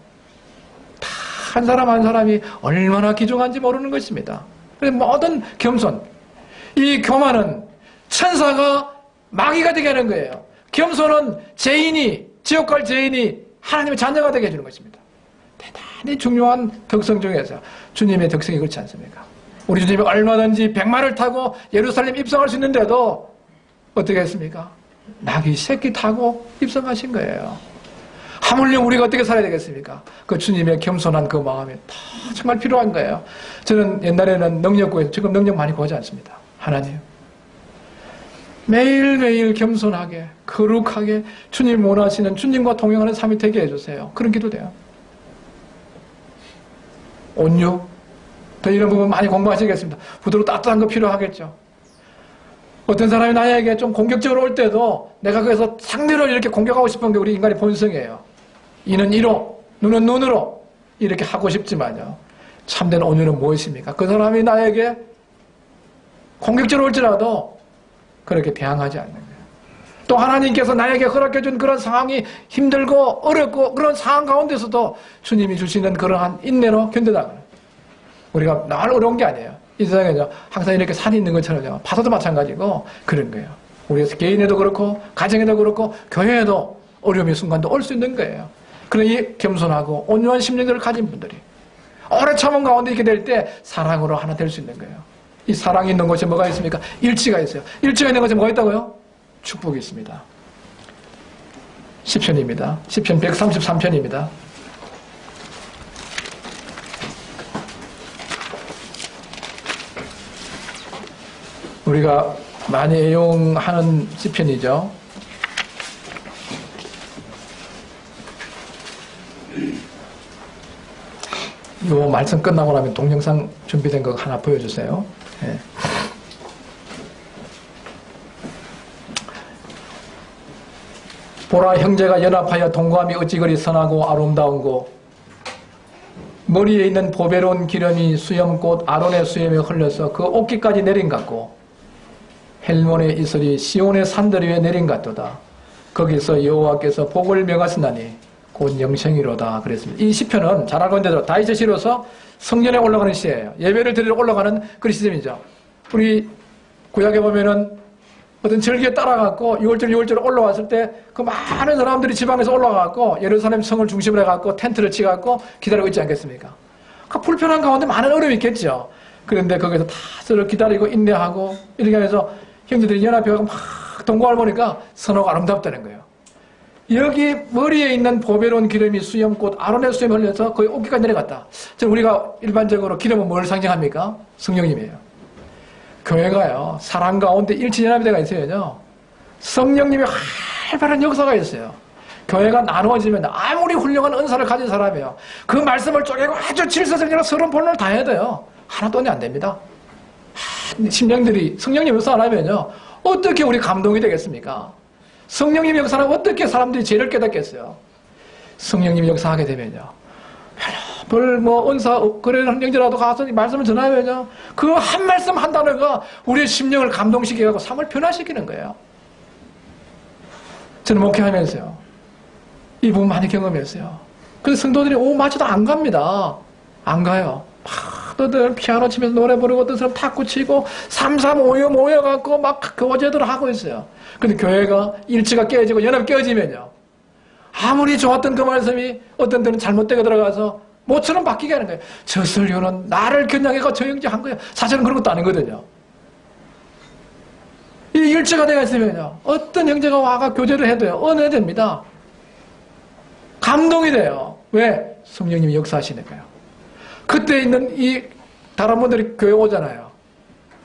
한 사람 한 사람이 얼마나 귀중한지 모르는 것입니다. 그래서 모든 겸손, 이 교만은 천사가 마귀가 되게 하는 거예요. 겸손은 지옥 갈 죄인이 하나님의 자녀가 되게 해주는 것입니다. 대단히 중요한 덕성 중에서 주님의 덕성이 그렇지 않습니까? 우리 주님이 얼마든지 백마를 타고 예루살렘 입성할 수 있는데도 어떻게 했습니까? 나귀 새끼 타고 입성하신 거예요. 하물며 우리가 어떻게 살아야 되겠습니까? 그 주님의 겸손한 그 마음이 다 정말 필요한 거예요. 저는 옛날에는 능력 구해서 지금 능력 많이 구하지 않습니다. 하나님 매일매일 겸손하게 거룩하게 주님 원하시는 주님과 동행하는 삶이 되게 해주세요. 그런 기도 돼요. 온유 더 이런 부분 많이 공부하시겠습니다. 부드럽고 따뜻한 거 필요하겠죠. 어떤 사람이 나에게 좀 공격적으로 올 때도 내가 그래서 상대로 이렇게 공격하고 싶은 게 우리 인간의 본성이에요. 이는 이로, 눈은 눈으로, 이렇게 하고 싶지만요. 참된 온유는 무엇입니까? 그 사람이 나에게 공격적으로 올지라도 그렇게 대항하지 않는 거예요. 또 하나님께서 나에게 허락해준 그런 상황이 힘들고 어렵고 그런 상황 가운데서도 주님이 주시는 그러한 인내로 견뎌나가는 거예요. 우리가 늘 어려운 게 아니에요. 이 세상에 항상 이렇게 산이 있는 것처럼요. 파도도 마찬가지고 그런 거예요. 우리 개인에도 그렇고 가정에도 그렇고 교회에도 어려움의 순간도 올 수 있는 거예요. 그런 이 겸손하고 온유한 심령들을 가진 분들이 오래 참은 가운데 있게 될 때 사랑으로 하나 될 수 있는 거예요. 이 사랑이 있는 곳에 뭐가 있습니까? 일치가 있어요. 일치가 있는 곳에 뭐가 있다고요? 축복이 있습니다. 시편입니다. 시편 133편입니다. 우리가 많이 애용하는 시편이죠. 이 말씀 끝나고 나면 동영상 준비된 거 하나 보여주세요. 네. 보라, 형제가 연합하여 동거함이 어찌 그리 선하고 아름다운고, 머리에 있는 보배로운 기름이 수염꽃 아론의 수염에 흘려서 그 옷깃까지 내린 같고, 헬몬의 이슬이 시온의 산들 위에 내린 같도다. 거기서 여호와께서 복을 명하시나니 곧 영생이로다. 그랬습니다. 이 시편은 잘 알고 있는데도 다윗의 시로서 성전에 올라가는 시예요. 예배를 드리러 올라가는 그런 시점이죠. 우리 구약에 보면은 어떤 절기에 따라갖고 6월절 올라왔을 때 그 많은 사람들이 지방에서 올라가갖고 예루살렘 성을 중심으로 해갖고 텐트를 치갖고 기다리고 있지 않겠습니까? 그 불편한 가운데 많은 어려움이 있겠죠. 그런데 거기서 다 서로 기다리고 인내하고 이렇게 해서 형제들이 연합해갖고 막 동거를 보니까 선호가 아름답다는 거예요. 여기 머리에 있는 보배로운 기름이 수염꽃 아론의 수염에 흘려서 거의 옷깃까지 내려갔다. 저는 우리가 일반적으로 기름은 뭘 상징합니까? 성령님이에요. 교회가요, 사랑 가운데 일치연합이 되어 있어야죠. 성령님의 활발한 역사가 있어요. 교회가 나누어지면 아무리 훌륭한 은사를 가진 사람이에요. 그 말씀을 쪼개고 아주 질서정연한 서론 본론을 다 해야 돼요. 하나도 안 됩니다. 심령들이 성령님 역사 안 하면요, 어떻게 우리 감동이 되겠습니까? 성령님 역사는 어떻게 사람들이 죄를 깨닫겠어요? 성령님 역사하게 되면요, 은사, 그런 형제라도 가서 이 말씀을 전하면요, 그 한 말씀 한 단어가 우리의 심령을 감동시키고 삶을 변화시키는 거예요. 저는 목회하면서요, 이 부분 많이 경험했어요. 그래서 성도들이 마저도 안 갑니다. 안 가요. 막 너들 피아노 치면서 노래 부르고 어떤 사람 탁구 치고 335 모여갖고 막 교제들을 하고 있어요. 근데 교회가 일치가 깨지고 연합이 깨지면요, 아무리 좋았던 그 말씀이 어떤 때는 잘못되게 들어가서 모처럼 바뀌게 하는 거예요. 저 설교는 나를 겨냥해서 저 형제 한 거예요. 사실은 그런 것도 아니거든요. 이 일치가 되어 있으면요, 어떤 형제가 와가 교제를 해도요, 은혜됩니다. 감동이 돼요. 왜? 성령님이 역사하시는 거예요. 그때 있는 이 다른 분들이 교회 오잖아요.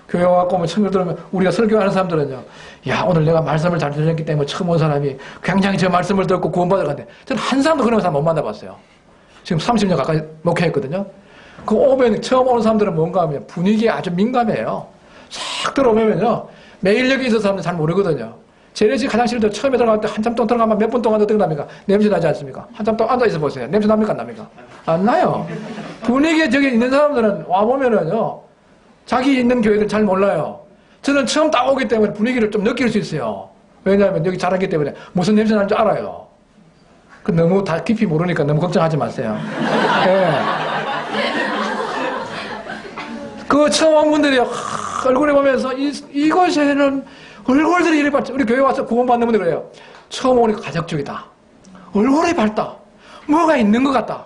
교회 와갖고 오면 청년 들으면 우리가 설교하는 사람들은요, 야, 오늘 내가 말씀을 잘 들었기 때문에 처음 온 사람이 굉장히 저 말씀을 듣고 구원받으러 간대. 저는 한 사람도 그런 사람 못 만나봤어요. 지금 30년 가까이 목회했거든요. 그 오면 처음 오는 사람들은 뭔가 하면 분위기에 아주 민감해요. 싹 들어오면요, 매일 여기 있어서 사람들 잘 모르거든요. 재래식 화장실도 처음에 들어갈 때 한참 동안 들어가면 몇 분 동안 어떻게 납니까? 냄새 나지 않습니까? 한참 동안 앉아있어 보세요. 냄새 납니까? 안 납니까? 안 나요. 분위기에 저기 있는 사람들은 와보면은요, 자기 있는 교회들 잘 몰라요. 저는 처음 딱 오기 때문에 분위기를 좀 느낄 수 있어요. 왜냐하면 여기 잘하기 때문에 무슨 냄새 나는지 알아요. 그 너무 다 깊이 모르니까 너무 걱정하지 마세요. 네. 그 처음 온 분들이 얼굴에 보면서 이곳에는 얼굴들이 이렇게 밝지. 우리 교회 와서 구원받는 분들 그래요. 처음 오니까 가적적이다. 얼굴이 밝다. 뭐가 있는 것 같다.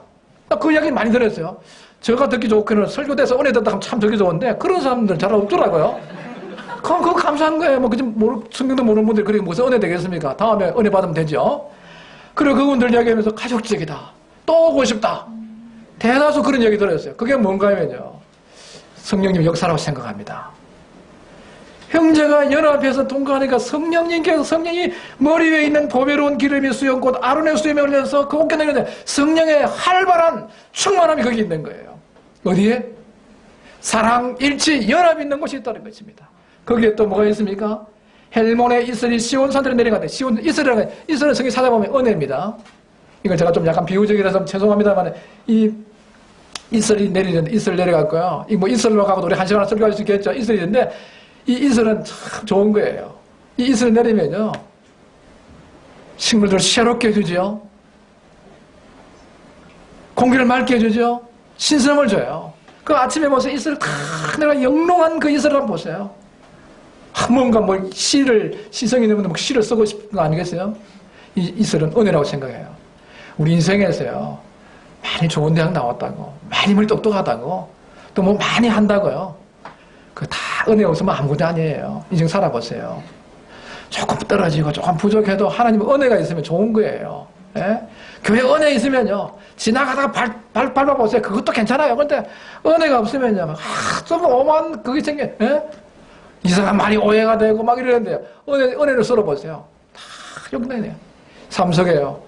그 이야기 많이 들었어요. 제가 듣기 좋게는 설교돼서 은혜 듣다 하면 참 듣기 좋은데 그런 사람들은 잘 없더라고요. 그럼 그거 감사한 거예요. 뭐 그좀 성경도 모르는 분들이 그렇게 무슨 은혜 되겠습니까? 다음에 은혜 받으면 되죠. 그리고 그분들 이야기하면서 가족적이다. 또 오고 싶다. 대다수 그런 얘기 들었어요. 그게 뭔가 하면요, 성령님 역사라고 생각합니다. 형제가 연합해서 동거하니까 성령님께서, 성령이 머리 위에 있는 보배로운 기름이 수염꽃 아론의 수염에 올려서 그 옷게 내리는데 성령의 활발한 충만함이 거기 있는 거예요. 어디에? 사랑, 일치, 연합이 있는 곳이 있다는 것입니다. 거기에 또 뭐가 있습니까? 헬몬의 이슬이 시온 산들에 내려가는데, 시온, 이슬은 성경 찾아보면 은혜입니다. 이건 제가 좀 약간 비유적이라서 죄송합니다만, 이 이슬이 내리는데, 이슬 내려갔고요. 이 뭐 이슬로 가고 우리 한 시간 설교할 수 있겠죠. 이슬이 있는데, 이 이슬은 참 좋은 거예요. 이 이슬 내리면요. 식물들을 새롭게 해주죠. 공기를 맑게 해주죠. 신선함을 줘요. 그 아침에 보세요. 이슬을 탁 내가 영롱한 그 이슬을 한번 보세요. 뭔가 뭐 시성이 있는 분들 뭐 시를 쓰고 싶은 거 아니겠어요? 이 이슬은 은혜라고 생각해요. 우리 인생에서요. 많이 좋은 대학 나왔다고, 많이 물 똑똑하다고, 또 뭐 많이 한다고요. 그 다 은혜 없으면 아무것도 아니에요. 인생 살아보세요. 조금 떨어지고 조금 부족해도 하나님 은혜가 있으면 좋은 거예요. 예? 교회 은혜 있으면요. 지나가다가 밟아보세요. 그것도 괜찮아요. 근데 은혜가 없으면요. 좀 오만 그게 생겨. 예? 이상한 말이 오해가 되고 막 이러는데요. 은혜를 썰어보세요. 다 용납해요. 삶 속에요.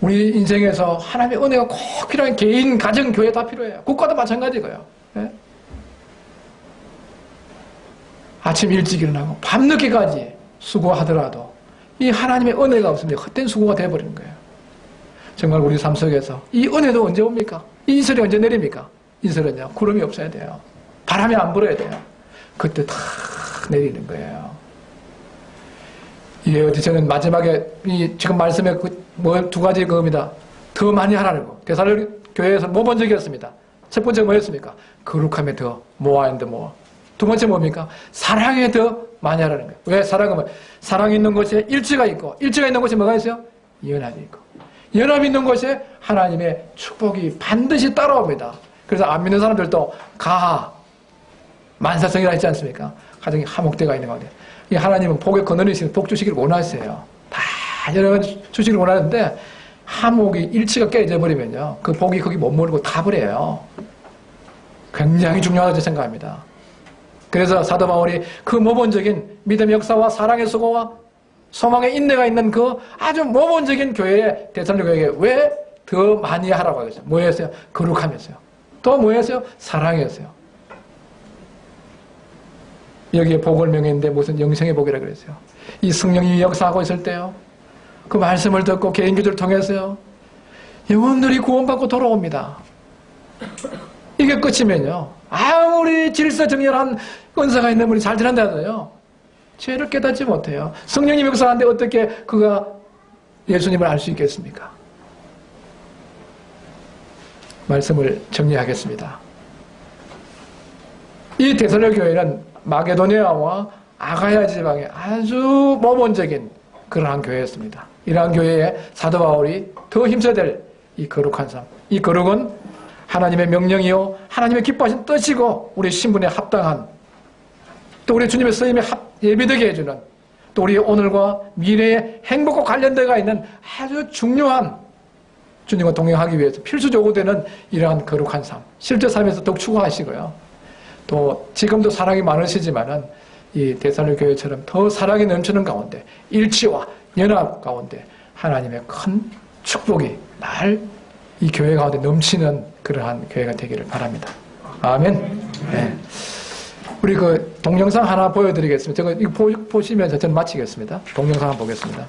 우리 인생에서 하나님의 은혜가 꼭 필요한 개인, 가정, 교회 다 필요해요. 국가도 마찬가지고요. 예? 아침 일찍 일어나고 밤늦게까지 수고하더라도 이 하나님의 은혜가 없으면 헛된 수고가 되어버리는 거예요. 정말 우리 삶 속에서 이 은혜도 언제 옵니까? 이 이슬이 언제 내립니까? 이슬은요, 구름이 없어야 돼요. 바람이 안 불어야 돼요. 그때 탁 내리는 거예요. 이게 어디 저는 마지막에 이 지금 말씀에 두 가지 그겁니다. 더 많이 하라는 거. 데살로니가 교회에서 뭐 본 적이 없습니다. 첫 번째 뭐였습니까? 거룩함에 더 모아인데 모아. 두 번째 뭡니까? 사랑에 더 많이 하라는 거예요. 왜? 사랑은 사랑이 있는 곳에 일치가 있고, 일치가 있는 곳에 뭐가 있어요? 연합이 있고, 연합이 있는 곳에 하나님의 축복이 반드시 따라옵니다. 그래서 안 믿는 사람들도 가하 만사성이라 했지 않습니까? 가정에 화목대가 있는 거예요. 이 하나님은 복의 근원이시고 복 주시기를 원하세요. 다 여러 가지 주시기를 원하는데 화목이 일치가 깨져 버리면요, 그 복이 거기 못 모르고 다 버려요. 굉장히 중요하다고 생각합니다. 그래서 사도 바울이 그 모본적인 믿음의 역사와 사랑의 수고와 소망의 인내가 있는 그 아주 모본적인 교회에, 데살로니가 교회에 왜 더 많이 하라고 하겠어요? 뭐였어요? 거룩함이었어요. 또 뭐였어요? 사랑이었어요. 여기에 복을 명했는데 무슨 영생의 복이라 그랬어요. 이 성령이 역사하고 있을 때요, 그 말씀을 듣고 개인기도를 통해서요, 영혼들이 구원받고 돌아옵니다. 이게 끝이면요, 아무리 질서정연한 은사가 있는 분이 잘 지낸다도요, 죄를 깨닫지 못해요. 성령님 역사하는데 어떻게 그가 예수님을 알 수 있겠습니까? 말씀을 정리하겠습니다. 이 데살로니가 교회는 마게도니아와 아가야 지방의 아주 모본적인 그러한 교회였습니다. 이러한 교회에 사도 바울이 더 힘써야 될 이 거룩한 삶, 이 거룩은 하나님의 명령이요, 하나님의 기뻐하신 뜻이고, 우리 신분에 합당한, 또 우리 주님의 쓰임에 예비되게 해주는, 또 우리 오늘과 미래의 행복과 관련되어 있는 아주 중요한, 주님과 동행하기 위해서 필수 요구되는 이러한 거룩한 삶, 실제 삶에서 더욱 추구하시고요. 또 지금도 사랑이 많으시지만은 이 데살로니가 교회처럼 더 사랑이 넘치는 가운데, 일치와 연합 가운데 하나님의 큰 축복이 날 이 교회 가운데 넘치는 그러한 교회가 되기를 바랍니다. 아멘. 네. 우리 그 동영상 하나 보여드리겠습니다. 제가 이거 보시면서 저는 마치겠습니다. 동영상 한번 보겠습니다.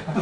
It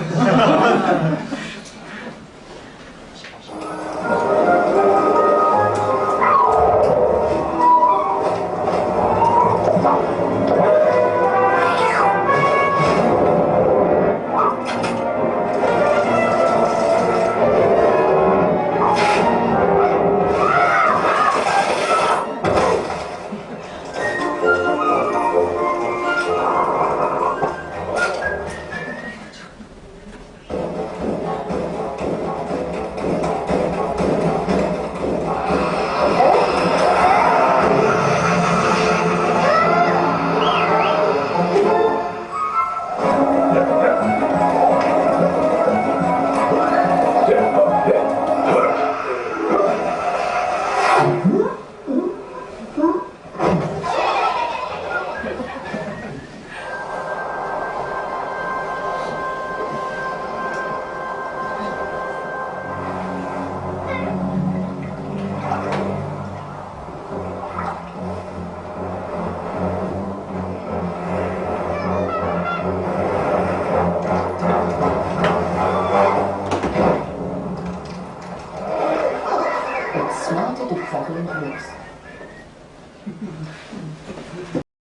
smarted a traveling horse.